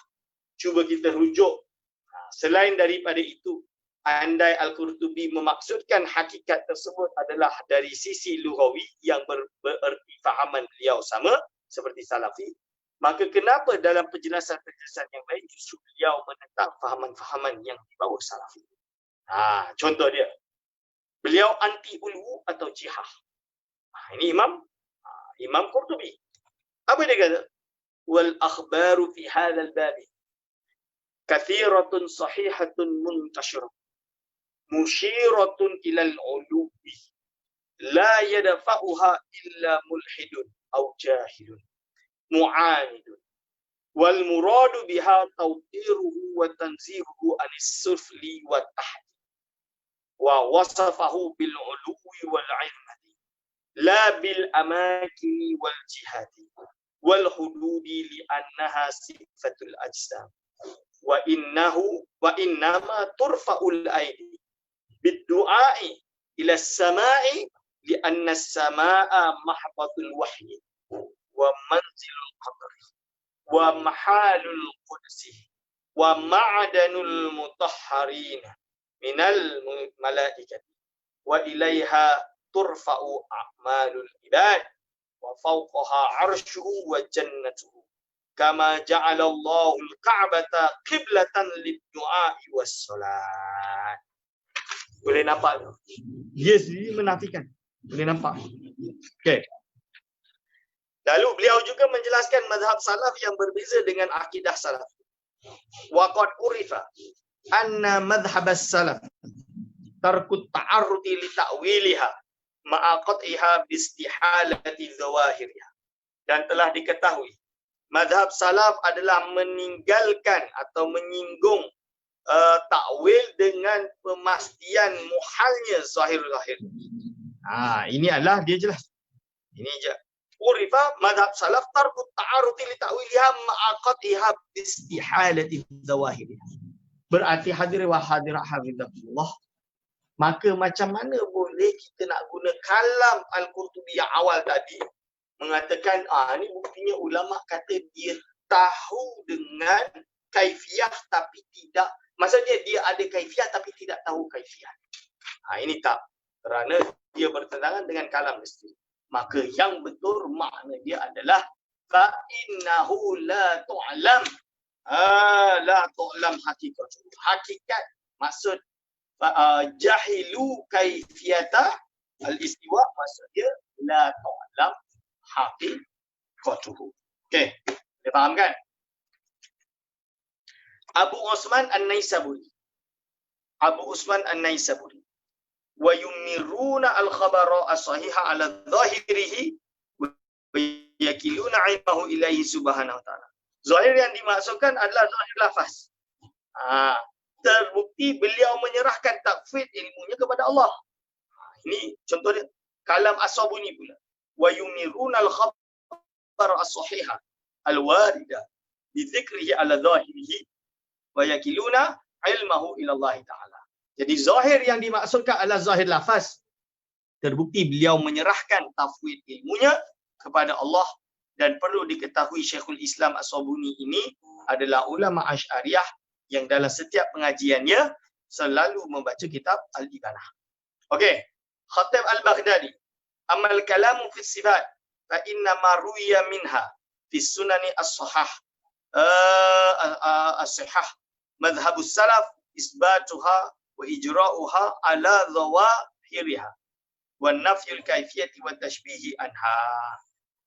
A: Cuba kita rujuk. Selain daripada itu, andai Al-Qurtubi memaksudkan hakikat tersebut adalah dari sisi lughawi yang bererti fahaman beliau sama seperti Salafi, maka kenapa dalam penjelasan-penjelasan yang lain justru beliau menentang fahaman-fahaman yang di bawah Salafi? Contoh dia, beliau anti ulwu atau jihah. Ini Imam Qurtubi. Apa dia kata? Wal akhbaru fi hadzal bab kathiratun sahihatun muntashirah musyiratun ila al-ulubi la yadfa'uha illa mulhidun aw jahilun mu'anidun wal muradu biha tawqiruhu wa tanzihuhu anis sufli wa tahti wa wasafahu bil uluwi wal 'ilmati la bil amakini wal jihati wal hududi li annaha sifatul ajsam wa innama turfa'ul aidi bid-du'a'i ila as-sama'i li anna as-sama'a mahbatul wahyi wa manzilul qadri wa mahalul qudsi wa ma'danul mutahharin minal malaikati wa ilaiha turfa'u a'malul ibad wa fawqaha 'arshuhu wa jannatuhu kama ja'alallahu al-ka'bata qiblatan lid-du'a'i was-salat. Boleh nampak tu? Dia sendiri menafikan. Boleh nampak? Okey. Lalu beliau juga menjelaskan mazhab salaf yang berbeza dengan akidah salaf. Wa qad urifa anna madhhab as-salaf tarku ta'arrudi li ta'wiliha ma'a qat'iha bi istihalati zawahiriha. Dan telah diketahui mazhab salaf adalah meninggalkan atau menyinggung takwil dengan pemastian muhalnya zahir-zahir. Ini adalah dia jelas. Ini je. Urifa mazhab salaf tarku ta'arudi li ta'wiliha ma'aqatiha bistihalati zawahiriha. Berarti hadir wa hadirat hafizahullah. Maka macam mana boleh kita nak guna kalam Al-Qurtubi yang awal tadi mengatakan ni buktinya ulama kata dia tahu dengan kaifiyah tapi tidak, maksudnya dia ada kaifiyah tapi tidak tahu kaifiyah. Ini tak, kerana dia bertentangan dengan kalam mesti. Maka yang betul makna dia adalah fa innahu la tu'lam la tu'lam hakikat maksud jahilu kaifiyata al-istiwa, maksudnya la tu'lam haqiqatuhu. Okey, kita faham kan? Abu Usman An-Naisaburi wa yumiruna al-khabara as-sahiha ala dhahirihi wa yakiluna ilmahu ilaihi subhanahu wa ta'ala Zahir yang dimaksudkan adalah zahir lafaz. Terbukti beliau menyerahkan takfid ilmunya kepada Allah. Ini contoh dia. Kalam As-Sabuni pula. Wa yumiruna al-khabar as-sahiha al-warida bi dzikrihi ala zahirihi wa yakiluna ilmahu ila Allah Ta'ala. Jadi zahir yang dimaksudkan adalah zahir lafaz. Terbukti beliau menyerahkan tafwid ilmunya kepada Allah, dan perlu diketahui Syekhul Islam As-Sabuni ini adalah ulama Asy'ariyah yang dalam setiap pengajiannya selalu membaca kitab Al-Ibanah. Okey, Khatib Al-Baghdadi, amal kalamu fi sifat fa inna ma ruwiya minha fi sunani as-sahah as-sihah madhhabus salaf isbatuha wa ijra'uha ala dhawahiriha wa nafyul kaifiyati wa tashbihi anha.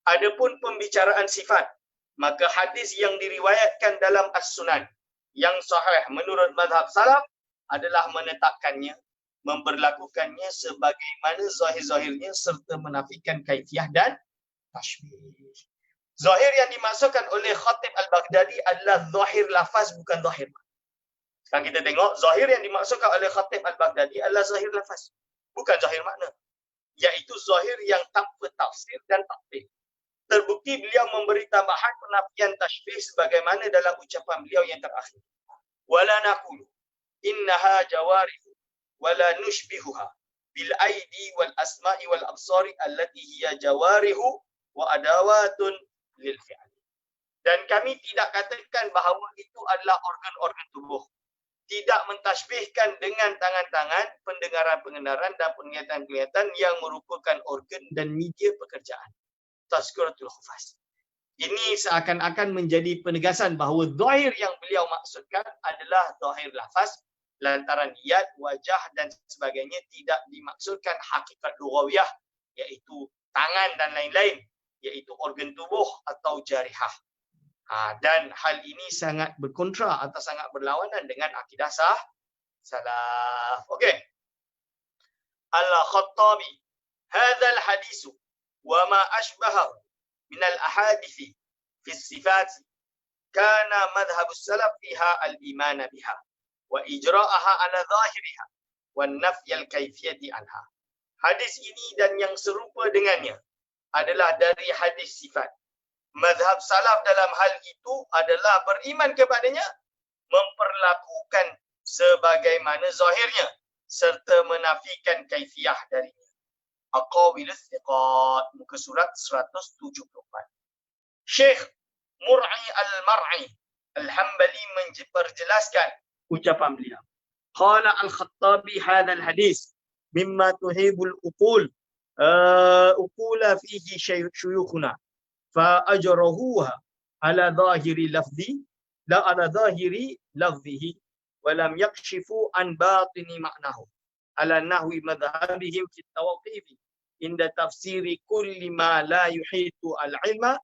A: Adapun pembicaraan sifat, maka hadis yang diriwayatkan dalam as-sunan yang sahih menurut mazhab salaf adalah menetapkannya, memberlakukannya sebagaimana zahir-zahirnya serta menafikan kaifiyah dan tashbih. Zahir yang dimaksudkan oleh Khatib Al-Baghdadi adalah zahir lafaz, bukan zahir makna. Sekarang kita tengok, zahir yang dimaksudkan oleh Khatib Al-Baghdadi adalah zahir lafaz, bukan zahir makna, iaitu zahir yang tanpa tafsir dan takwil. Terbukti beliau memberi tambahan penafian tashbih sebagaimana dalam ucapan beliau yang terakhir. Wala naqulu innaha jawarih wala nushbihuha bil aidi wal asma'i wal absari allati hiya jawarihu wa adawatun lil fi'al. Dan kami tidak katakan bahawa itu adalah organ-organ tubuh. Tidak mentashbihkan dengan tangan-tangan, pendengaran-pendengaran dan penglihatan-penglihatan yang merupakan organ dan media pekerjaan. Tazkiratul Hufaz. Ini seakan-akan menjadi penegasan bahawa zahir yang beliau maksudkan adalah zahir lafaz, lantaran yad, wajah dan sebagainya tidak dimaksudkan hakikat lughawiyah, iaitu tangan dan lain-lain, iaitu organ tubuh atau jarihah. Dan hal ini sangat berkontra atau sangat berlawanan dengan akidah salaf. Okey. Al-Khattabi, hadzal hadisu wa ma ashbahahu min al-ahadithi fi sifat kana madhhabus salaf fiha al-iman biha wa ijra'aha ala zahiriha wa nafy al-kayfiyati anha. Hadis ini dan yang serupa dengannya adalah dari hadis sifat. Mazhab salaf dalam hal itu adalah beriman kepadanya, memperlakukan sebagaimana zahirnya serta menafikan kaifiyah darinya. Aqawilus Thiqat, muka surat 174. Syekh Mur'i Al-Mar'i Al-Hambali memperjelaskan ucapan beliau. Qala Al-Khattabi hadzal hadis mimma tuhibul uqul uqula fihi syuyukhuna fa ajrahuha ala zahiri lafzi la ala zahiri lafzihi wa lam yakshifu an batini ma'nahu ala nahwi madhhabihim fi tawaqif inda tafsiri kulli ma la yuhitu al-ilma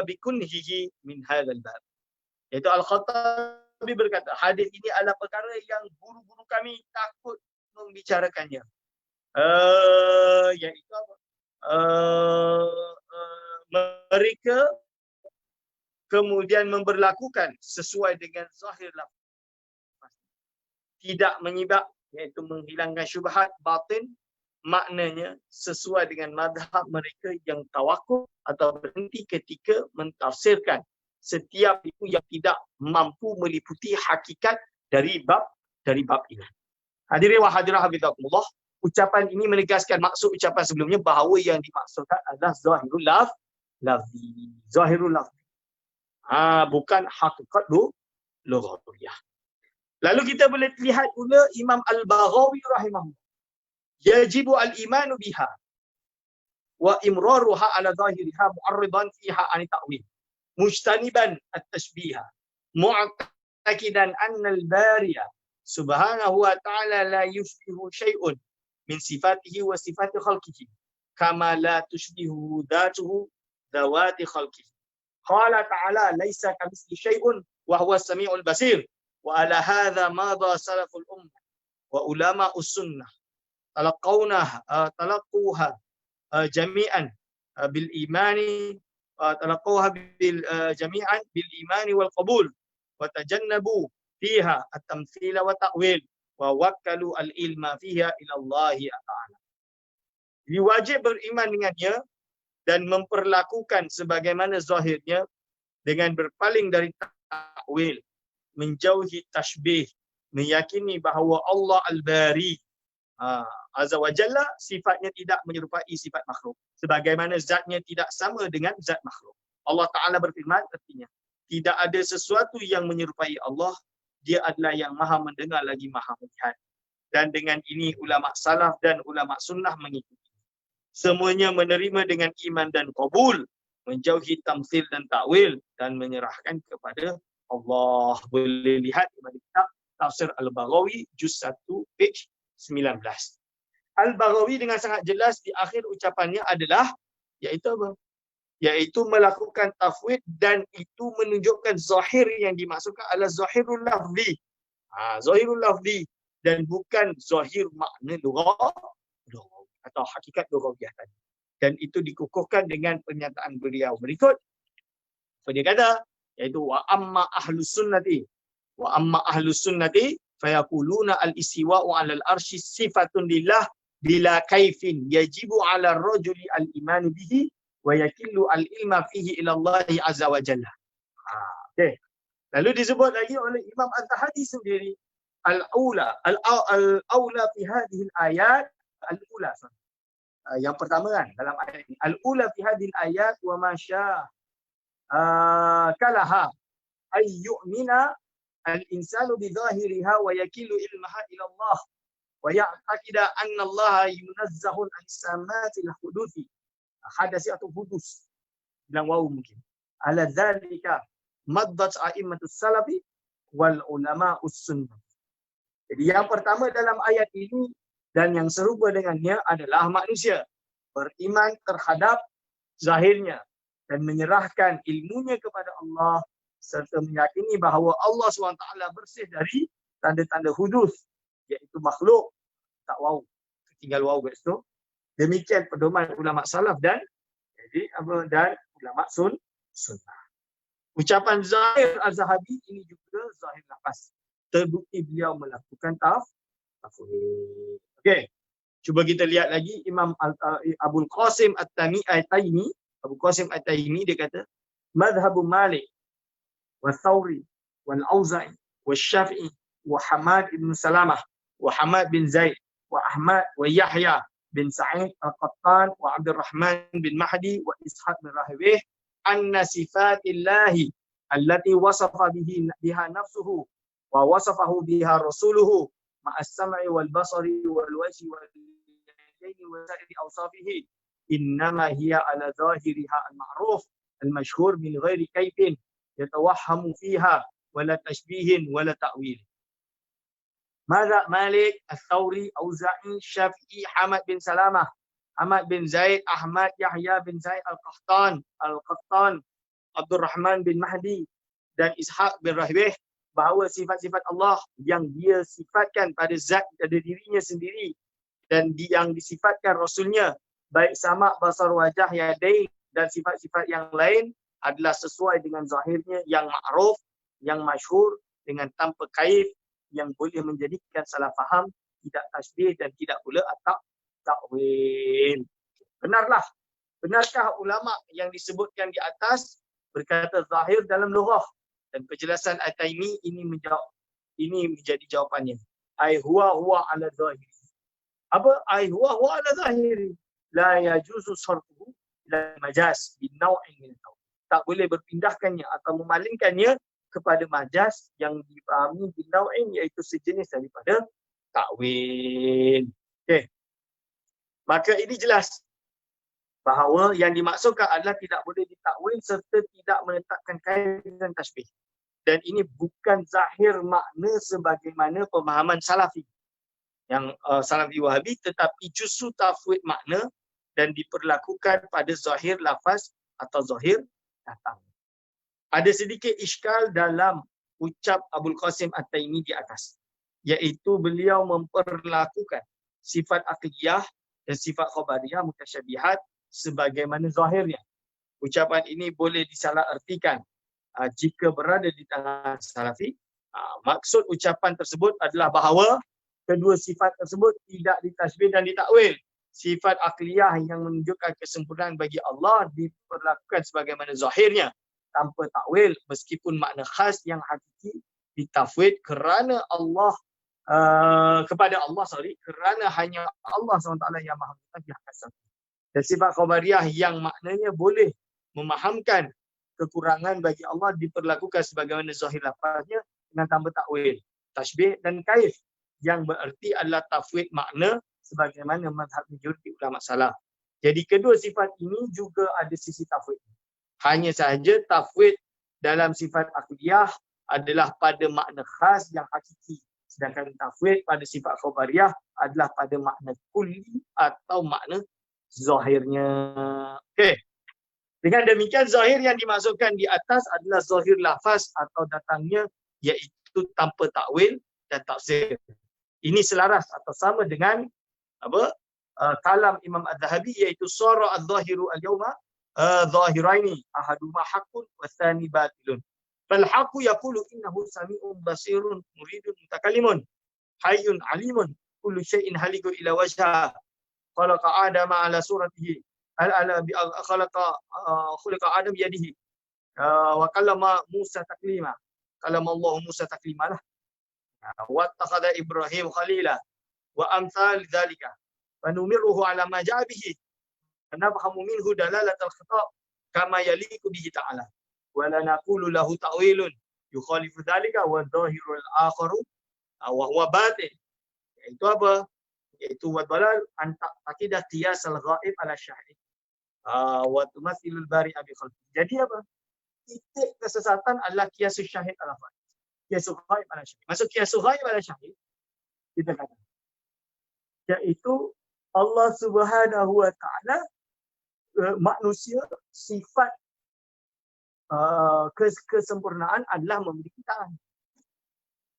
A: bikunhihi min hadzal bab. Iaitu Al-Khattabi berkata, hadis ini adalah perkara yang guru-guru kami takut membicarakannya. Iaitu apa? Mereka kemudian memberlakukan sesuai dengan zahir lafaz, tidak menyibak, iaitu menghilangkan syubhat batin, maknanya sesuai dengan mazhab mereka yang tawakuf atau berhenti ketika mentafsirkan setiap itu yang tidak mampu meliputi hakikat dari bab ini. Hadirin wa hadirat hafizakumullah, ucapan ini menegaskan maksud ucapan sebelumnya bahawa yang dimaksudkan adalah zahirul lafzi. Zahirul lafzi. Bukan hakikat lughawiyah. Lalu kita boleh lihat pula Imam Al-Baghawi rahimahullah. Yajibu al-imanu biha wa imraruha ala zahiriha mu'arridan fiha an ta'wil mujtaniban at-tashbiha mu'taqidan anna al-bariya subhanahu wa ta'ala la yushbihu syai'un min sifatihi wa sifati khalqihi kama la tushbihu dhatuhu dhawati khalqihi. Qala ta'ala laysa kamithlihi syai'un wa huwa as-sami'ul basir. Wa ala hadha madha salaful ummah wa ulama'us sunnah talaqquha jami'an bil imani talaqawha bil jami'an bil imani wal qabul wa tajannabu fiha at-tamthila wa ta'wil wa wakkalu al-ilma fiha ila Allah Ta'ala. Jadi wajib beriman dengannya dan memperlakukan sebagaimana zahirnya dengan berpaling dari takwil, menjauhi tashbih, meyakini bahawa Allah Al-Bari Azza wa Jalla sifatnya tidak menyerupai sifat makhluk, sebagaimana zatnya tidak sama dengan zat makhluk. Allah Ta'ala berfirman, artinya tidak ada sesuatu yang menyerupai Allah, dia adalah yang maha mendengar lagi maha melihat. Dan dengan ini ulama salaf dan ulama sunnah mengikuti. Semuanya menerima dengan iman dan qabul, menjauhi tamthil dan ta'wil, dan menyerahkan kepada Allah. Boleh lihat di kitab Tafsir Al-Baghawi juz 1 page 19. Al-Baghawi dengan sangat jelas di akhir ucapannya adalah iaitu apa? Iaitu melakukan tafwid, dan itu menunjukkan zahir yang dimaksudkan adalah zahirul lafzi. Zahirul lafzi dan bukan zahir makna lughah atau hakikat lughawiyah tadi. Dan itu dikukuhkan dengan pernyataan beliau berikut. Dia kata iaitu wa amma ahlus sunnati fayaquluna al-istiwa'u 'alal arsy sifatun lillah bila kaifin yajibu 'ala ar-rajuli al-iman bihi wa yakillu al-ilma fihi ila Allah azza wa jalla. Okey. Lalu disebut lagi oleh Imam At-Tahadi sendiri al-aula fi hadhihi al-ayat al-ula. Yang pertama kan dalam ayat ini al-ula fi hadhihi al-ayat wa ma syaa kalaha ay yu'mina al-insanu bi dhahiriha wa yakillu ilmaha ila Allah wa ya'taqida anna Allah yunazzahun an samatil huduthi hadasi atau hudus bilang wawu mungkin ala dzalika maddat a'immatus salafi wal ulama'us sunnah. Jadi yang pertama dalam ayat ini dan yang serupa dengannya adalah manusia beriman terhadap zahirnya dan menyerahkan ilmunya kepada Allah serta meyakini bahawa Allah SWT bersih dari tanda-tanda hudus, iaitu makhluk. Tak waw, tinggal waw kat situ. Demikian pedoman ulama salaf dan ulama sunnah. Ucapan Zahir Az-Zahabi ini juga zahir lafaz. Terbukti beliau melakukan tafwid. Okey. Cuba kita lihat lagi Imam Abul Qasim At-Taimi, Abu Qasim At-Taimi dia kata, "Madhhabu Malik wa Thawri wal Auza'i wa Syafi'i wa Hamad ibn Salamah wa Hamad bin Zaid wa Ahmad wa Yahya bin Sa'id Al-Qattan wa Abdurrahman bin Mahdi wa Ishaq bin Rahawih anna sifatillahi allati wasafa biha nafsuhu wa wasafahu biha rasuluhu ma'as sam'i wal basari wal wajhi wal yadaini wa sa'iri awsafihi innama hiya ala zahiriha al-ma'ruf al-mashhur min ghairi kaifin yatawahhamu fiha wala tashbihin wala ta'wil." Mada Malik, Al-Thawri, Auza'i, Syafi'i, Hamad bin Salamah, Hamad bin Zaid, Ahmad, Yahya bin Zaid Al-Qattan, Abdurrahman bin Mahdi dan Ishaq bin Rahwih bahawa sifat-sifat Allah yang dia sifatkan pada zat pada dirinya sendiri dan yang disifatkan Rasulnya baik sama, basar, wajah, yadain dan sifat-sifat yang lain adalah sesuai dengan zahirnya yang ma'ruf, yang masyhur dengan tanpa kaif, yang boleh menjadikan salah faham, tidak tasbih dan tidak pula takwil. Benarkah ulama yang disebutkan di atas berkata zahir dalam lughah? Dan penjelasan At-Taimi ini menjadi jawapannya. Ai huwa ala zahiri. Apa ai huwa ala zahiri? La yajuzu sarfuhu ila majaz bin naw'in min taw. Tak boleh berpindahkannya atau memalingkannya kepada majaz yang dipahami bin naw'in, iaitu sejenis daripada takwil. Okey. Maka ini jelas bahawa yang dimaksudkan adalah tidak boleh ditakwil serta tidak menetapkan kait dengan tasbih. Dan ini bukan zahir makna sebagaimana pemahaman salafi. Yang salafi wahabi, tetapi justru tafwid makna dan diperlakukan pada zahir lafaz atau zahir datang. Ada sedikit iskal dalam ucap Abul Qasim At-Taimi di atas, iaitu beliau memperlakukan sifat aqliyah dan sifat khabariyah mutasyabihat sebagaimana zahirnya. ucapan ini boleh disalah artikan jika berada di tangan salafi. Maksud ucapan tersebut adalah bahawa kedua sifat tersebut tidak ditasbih dan ditakwil. Sifat akliyah yang menunjukkan kesempurnaan bagi Allah diperlakukan sebagaimana zahirnya tanpa takwil, meskipun makna khas yang hakiki ditafwid kerana Allah kepada Allah kerana hanya Allah SWT yang maha mengetahui hakikat. Dan sifat khabariyah yang maknanya boleh memahamkan kekurangan bagi Allah diperlakukan sebagaimana zahir lafaznya dengan tanpa takwil, tasbih dan kaif yang bererti adalah tafwid makna sebagaimana mazhab majoriti ulama salaf. Jadi kedua sifat ini juga ada sisi tafwid. Hanya sahaja tafwid dalam sifat akliyah adalah pada makna khas yang hakiki. Sedangkan tafwid pada sifat khabariyah adalah pada makna kulli atau makna zahirnya. Okey. Dengan demikian zahir yang dimaksudkan di atas adalah zahir lafaz atau datangnya, iaitu tanpa takwil dan tafsir. Ini selaras atau sama dengan kalam Imam Az-Zahabi, iaitu sara adh-dhahiru al-yawma dhahiraini ahaduma haqqun wa tsani batilun. Fal haqqu yaqulu innahu sami'un basirun muridun mutakallimun hayyun alimun kullu syai'in haliku ila wajha khalaqa adama ala suratihi khuliqa adam biyadihi wa kallama Musa taklima, kallama Allah Musa taklima lah, wa takhadha Ibrahim khalila wa amsal dzalika wa numiruhu ala ma ja'a bihi nafhamu minhu dalalatal khitab kama yaliqu bihi ta'ala wa la naqulu lahu ta'wilun yukhalifu dzalika wa dhahirul akharu wa huwa batin. Itu apa? Iaitu wadhalal akidah qiyas al-ghaib ala syahid wa tumathilul bari abi khalqi. Jadi apa? Titik kesesatan adalah qiyas syahid ala ghaib. Qiyas ghaib ala syahid. Maksud qiyas ghaib ala syahid kita kata iaitu Allah Subhanahu wa taala manusia sifat kesempurnaan adalah memiliki tangan.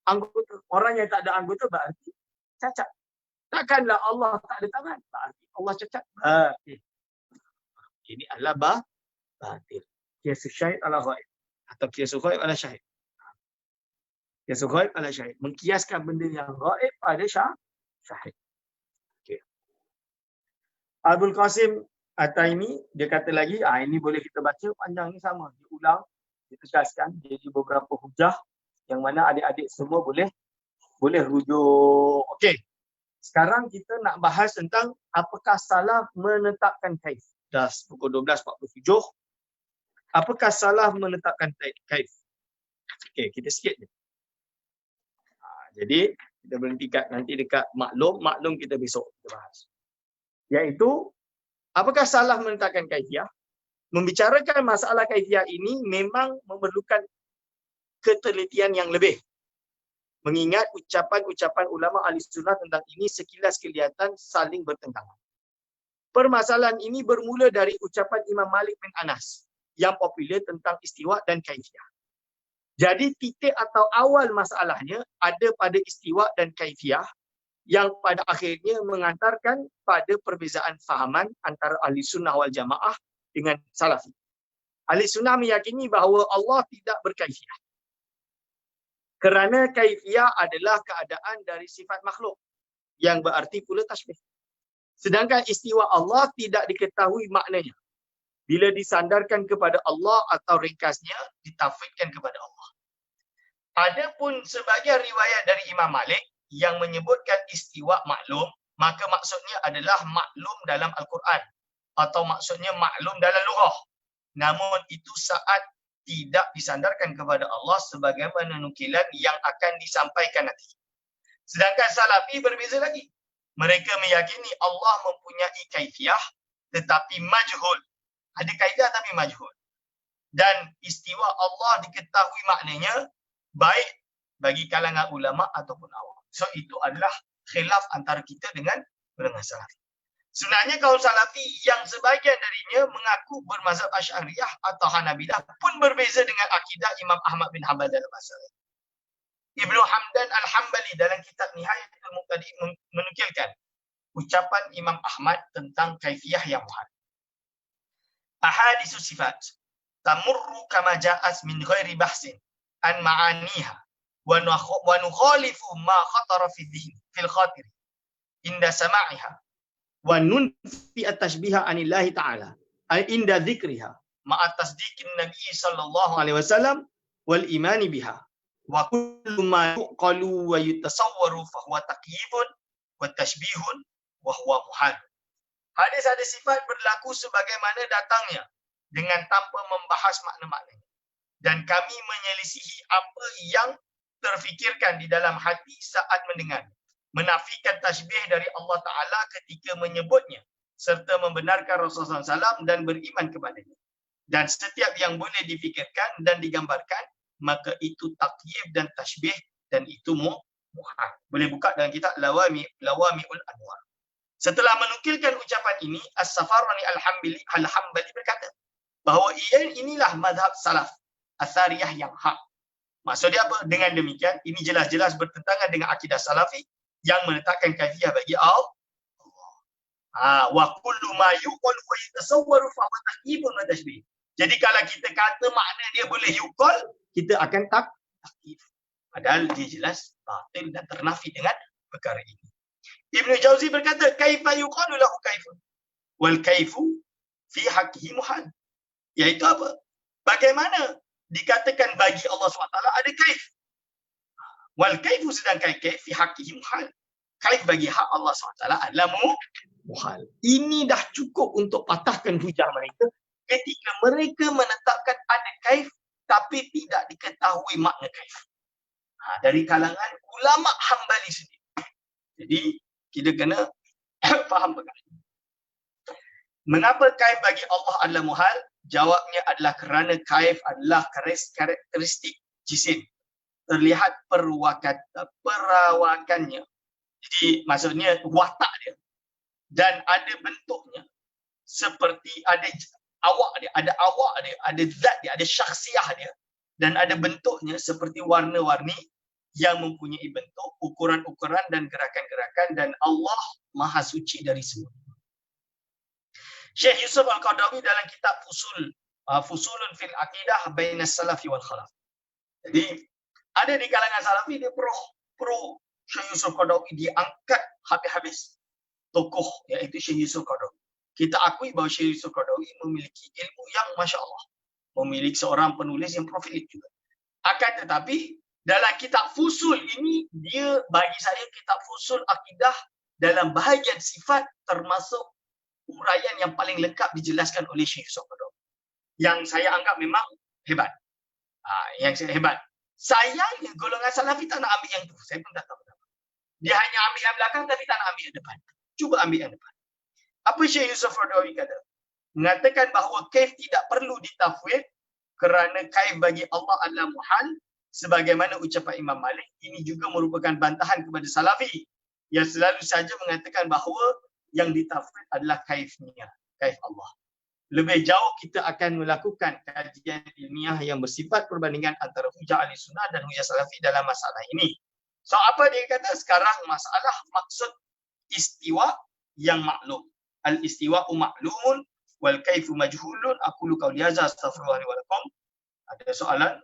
A: Anggota. Orang yang tak ada anggota berarti cacat. Takkanlah Allah tak ada tangan, berarti Allah cacat. Ini adalah batil. Qiyas syahid ala ghaib atau qiyas ghaib ala syahid. Qiyas ghaib ala syahid, mengkiaskan benda yang ghaib pada syahid. Okey. Abdul Qasim At-Taimi dia kata lagi, ini boleh kita baca panjang ni sama, diulang, ditegaskan jadi beberapa hujah yang mana adik-adik semua boleh rujuk. Okey. Sekarang kita nak bahas tentang apakah salah menetapkan kaif. Dah pukul 12.47. Apakah salah menetapkan kaif? Okey, kita sikit je. Jadi kita berhenti nanti dekat maklum kita besok kita bahas. Iaitu apakah salah menetapkan kaifiyah? Membicarakan masalah kaifiyah ini memang memerlukan ketelitian yang lebih. Mengingat ucapan-ucapan ulama ahli sunnah tentang ini sekilas kelihatan saling bertentangan. Permasalahan ini bermula dari ucapan Imam Malik bin Anas yang popular tentang istiwa dan kaifiyah. Jadi titik atau awal masalahnya ada pada istiwa dan kaifiyah yang pada akhirnya mengantarkan pada perbezaan fahaman antara ahli sunnah wal jamaah dengan salafi. Ahli sunnah meyakini bahawa Allah tidak berkaifiyah. Kerana kaifiyah adalah keadaan dari sifat makhluk yang berarti pula tasbih. Sedangkan istiwa Allah tidak diketahui maknanya. Bila disandarkan kepada Allah atau ringkasnya ditafwidkan kepada Allah. Adapun sebagian riwayat dari Imam Malik yang menyebutkan istiwa maklum, maka maksudnya adalah maklum dalam Al-Quran atau maksudnya maklum dalam lughah. Namun itu saat tidak disandarkan kepada Allah sebagaimana nukilan yang akan disampaikan nanti. Sedangkan Salafi berbeza lagi. Mereka meyakini Allah mempunyai kaifiyah tetapi majhul. Ada kaedah tapi majhul. Dan istiwa Allah diketahui maknanya baik bagi kalangan ulama ataupun awam. So itu adalah khilaf antara kita dengan Salafi. Sebenarnya kaum Salafi yang sebahagian darinya mengaku bermazhab Asy'ariyah atau Hanabilah pun berbeza dengan akidah Imam Ahmad bin Hanbal dalam masalah. Ibnu Hamdan Al-Hambali dalam kitab Nihayatul Muqtadi menukilkan ucapan Imam Ahmad tentang kaifiyah yang muhal. ahadisu sifat tamurru kama ja'at min ghairi bahsin an ma'aniha wa nukhalifu ma khatara fi dhihni fil khatir inda sama'iha wa nunfi at-tashbiha anillahi ta'ala ay inda dhikriha ma'a tasdiqin nabi sallallahu alaihi wasallam wal imani biha wa kullu ma yuqalu wa yutasawwaru fa huwa taqyibun wa tashbihun wa huwa muhal. Hadis-hadis sifat berlaku sebagaimana datangnya dengan tanpa membahas makna-maknanya. Dan kami menyelisihi apa yang terfikirkan di dalam hati saat mendengar. Menafikan tasbih dari Allah Ta'ala ketika menyebutnya serta membenarkan Rasulullah SAW dan beriman kepadanya. Dan setiap yang boleh difikirkan dan digambarkan, maka itu takyif dan tasbih dan itu muhal. Boleh buka dalam kitab Lawami'ul Anwar. Setelah menukilkan ucapan ini, As-Safarani Al-Hambali berkata bahawa inilah mazhab salaf Athariyah yang hak. Maksudnya apa? Dengan demikian, ini jelas-jelas bertentangan dengan akidah salafi yang menetapkan kaifiyah bagi Allah. Wa kullu ma yuqal wa yatasawwaru fa huwa takyibun wa tashbih. Jadi kalau kita kata makna dia boleh yuqal, kita akan takyif. Padahal dia jelas batil dan ternafi dengan perkara ini. Ibn Jauzi berkata, kaifa yuqalu lahu kaifun wal kaifu fi haqqihi muhal. Iaitu apa? Bagaimana dikatakan bagi Allah SWT ada kaif. Wal kaifu sedangkan kaif fi haqqihi muhal. Kaif bagi hak Allah SWT adalah muhal. Ini dah cukup untuk patahkan hujah mereka ketika mereka menetapkan ada kaif tapi tidak diketahui makna kaif. Dari kalangan ulama Hambali sendiri. Jadi kita kena faham perkara ini. Mengapa kaif bagi Allah adalah muhal? Jawabnya adalah kerana kaif adalah karakteristik jisim. Terlihat perawakannya. Jadi maksudnya watak dia. Dan ada bentuknya. Seperti ada awak dia, ada zat dia, ada syakhsiah dia. Dan ada bentuknya seperti warna-warni yang mempunyai bentuk, ukuran-ukuran dan gerakan-gerakan, dan Allah Maha Suci dari semua. Syekh Yusuf Al-Qaradawi dalam kitab Fusulun fil Aqidah Bainas Salafi wal Khalaf. Jadi ada di kalangan Salafi dia pro Syekh Yusuf Al-Qaradawi diangkat habis-habis tokoh iaitu Syekh Yusuf Al-Qaradawi. Kita akui bahawa Syekh Yusuf Al-Qaradawi memiliki ilmu yang masya-Allah, memiliki seorang penulis yang profilik juga. Akan tetapi dalam kitab Fusul ini, dia bagi saya kitab Fusul Akidah dalam bahagian sifat termasuk uraian yang paling lengkap dijelaskan oleh Syekh Yusuf Al-Qaradawi. Yang saya anggap memang hebat. Yang saya hebat. Sayangnya golongan Salafi tak nak ambil yang tu. Saya pun tak tahu kenapa. Dia hanya ambil yang belakang tapi tak nak ambil yang depan. Cuba ambil yang depan. Apa Syekh Yusuf Al-Qaradawi kata? Mengatakan bahawa kaif tidak perlu ditafwid kerana kaif bagi Allah adalah muhal. Sebagaimana ucapan Imam Malik, ini juga merupakan bantahan kepada Salafi yang selalu saja mengatakan bahawa yang ditafsir adalah kaifnya, kaif Allah. Lebih jauh kita akan melakukan kajian ilmiah yang bersifat perbandingan antara hujah ahli sunnah dan hujah Salafi dalam masalah ini. So apa dia kata? Sekarang masalah maksud istiwa yang maklum. Al-istiwa'u ma'lumun wal kaifu majhulun. Aqulu qawli hadza astaghfirullah li wa lakum. Ada soalan?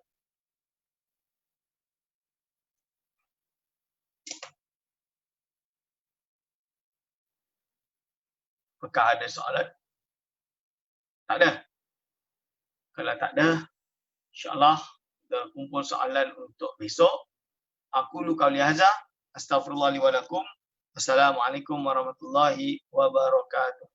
A: Apakah ada soalan? Tak ada. Kalau tak ada, insya-Allah kita kumpul soalan untuk besok. Aqulu qawli hadza astaghfirullah li wa lakum. Assalamualaikum warahmatullahi wabarakatuh.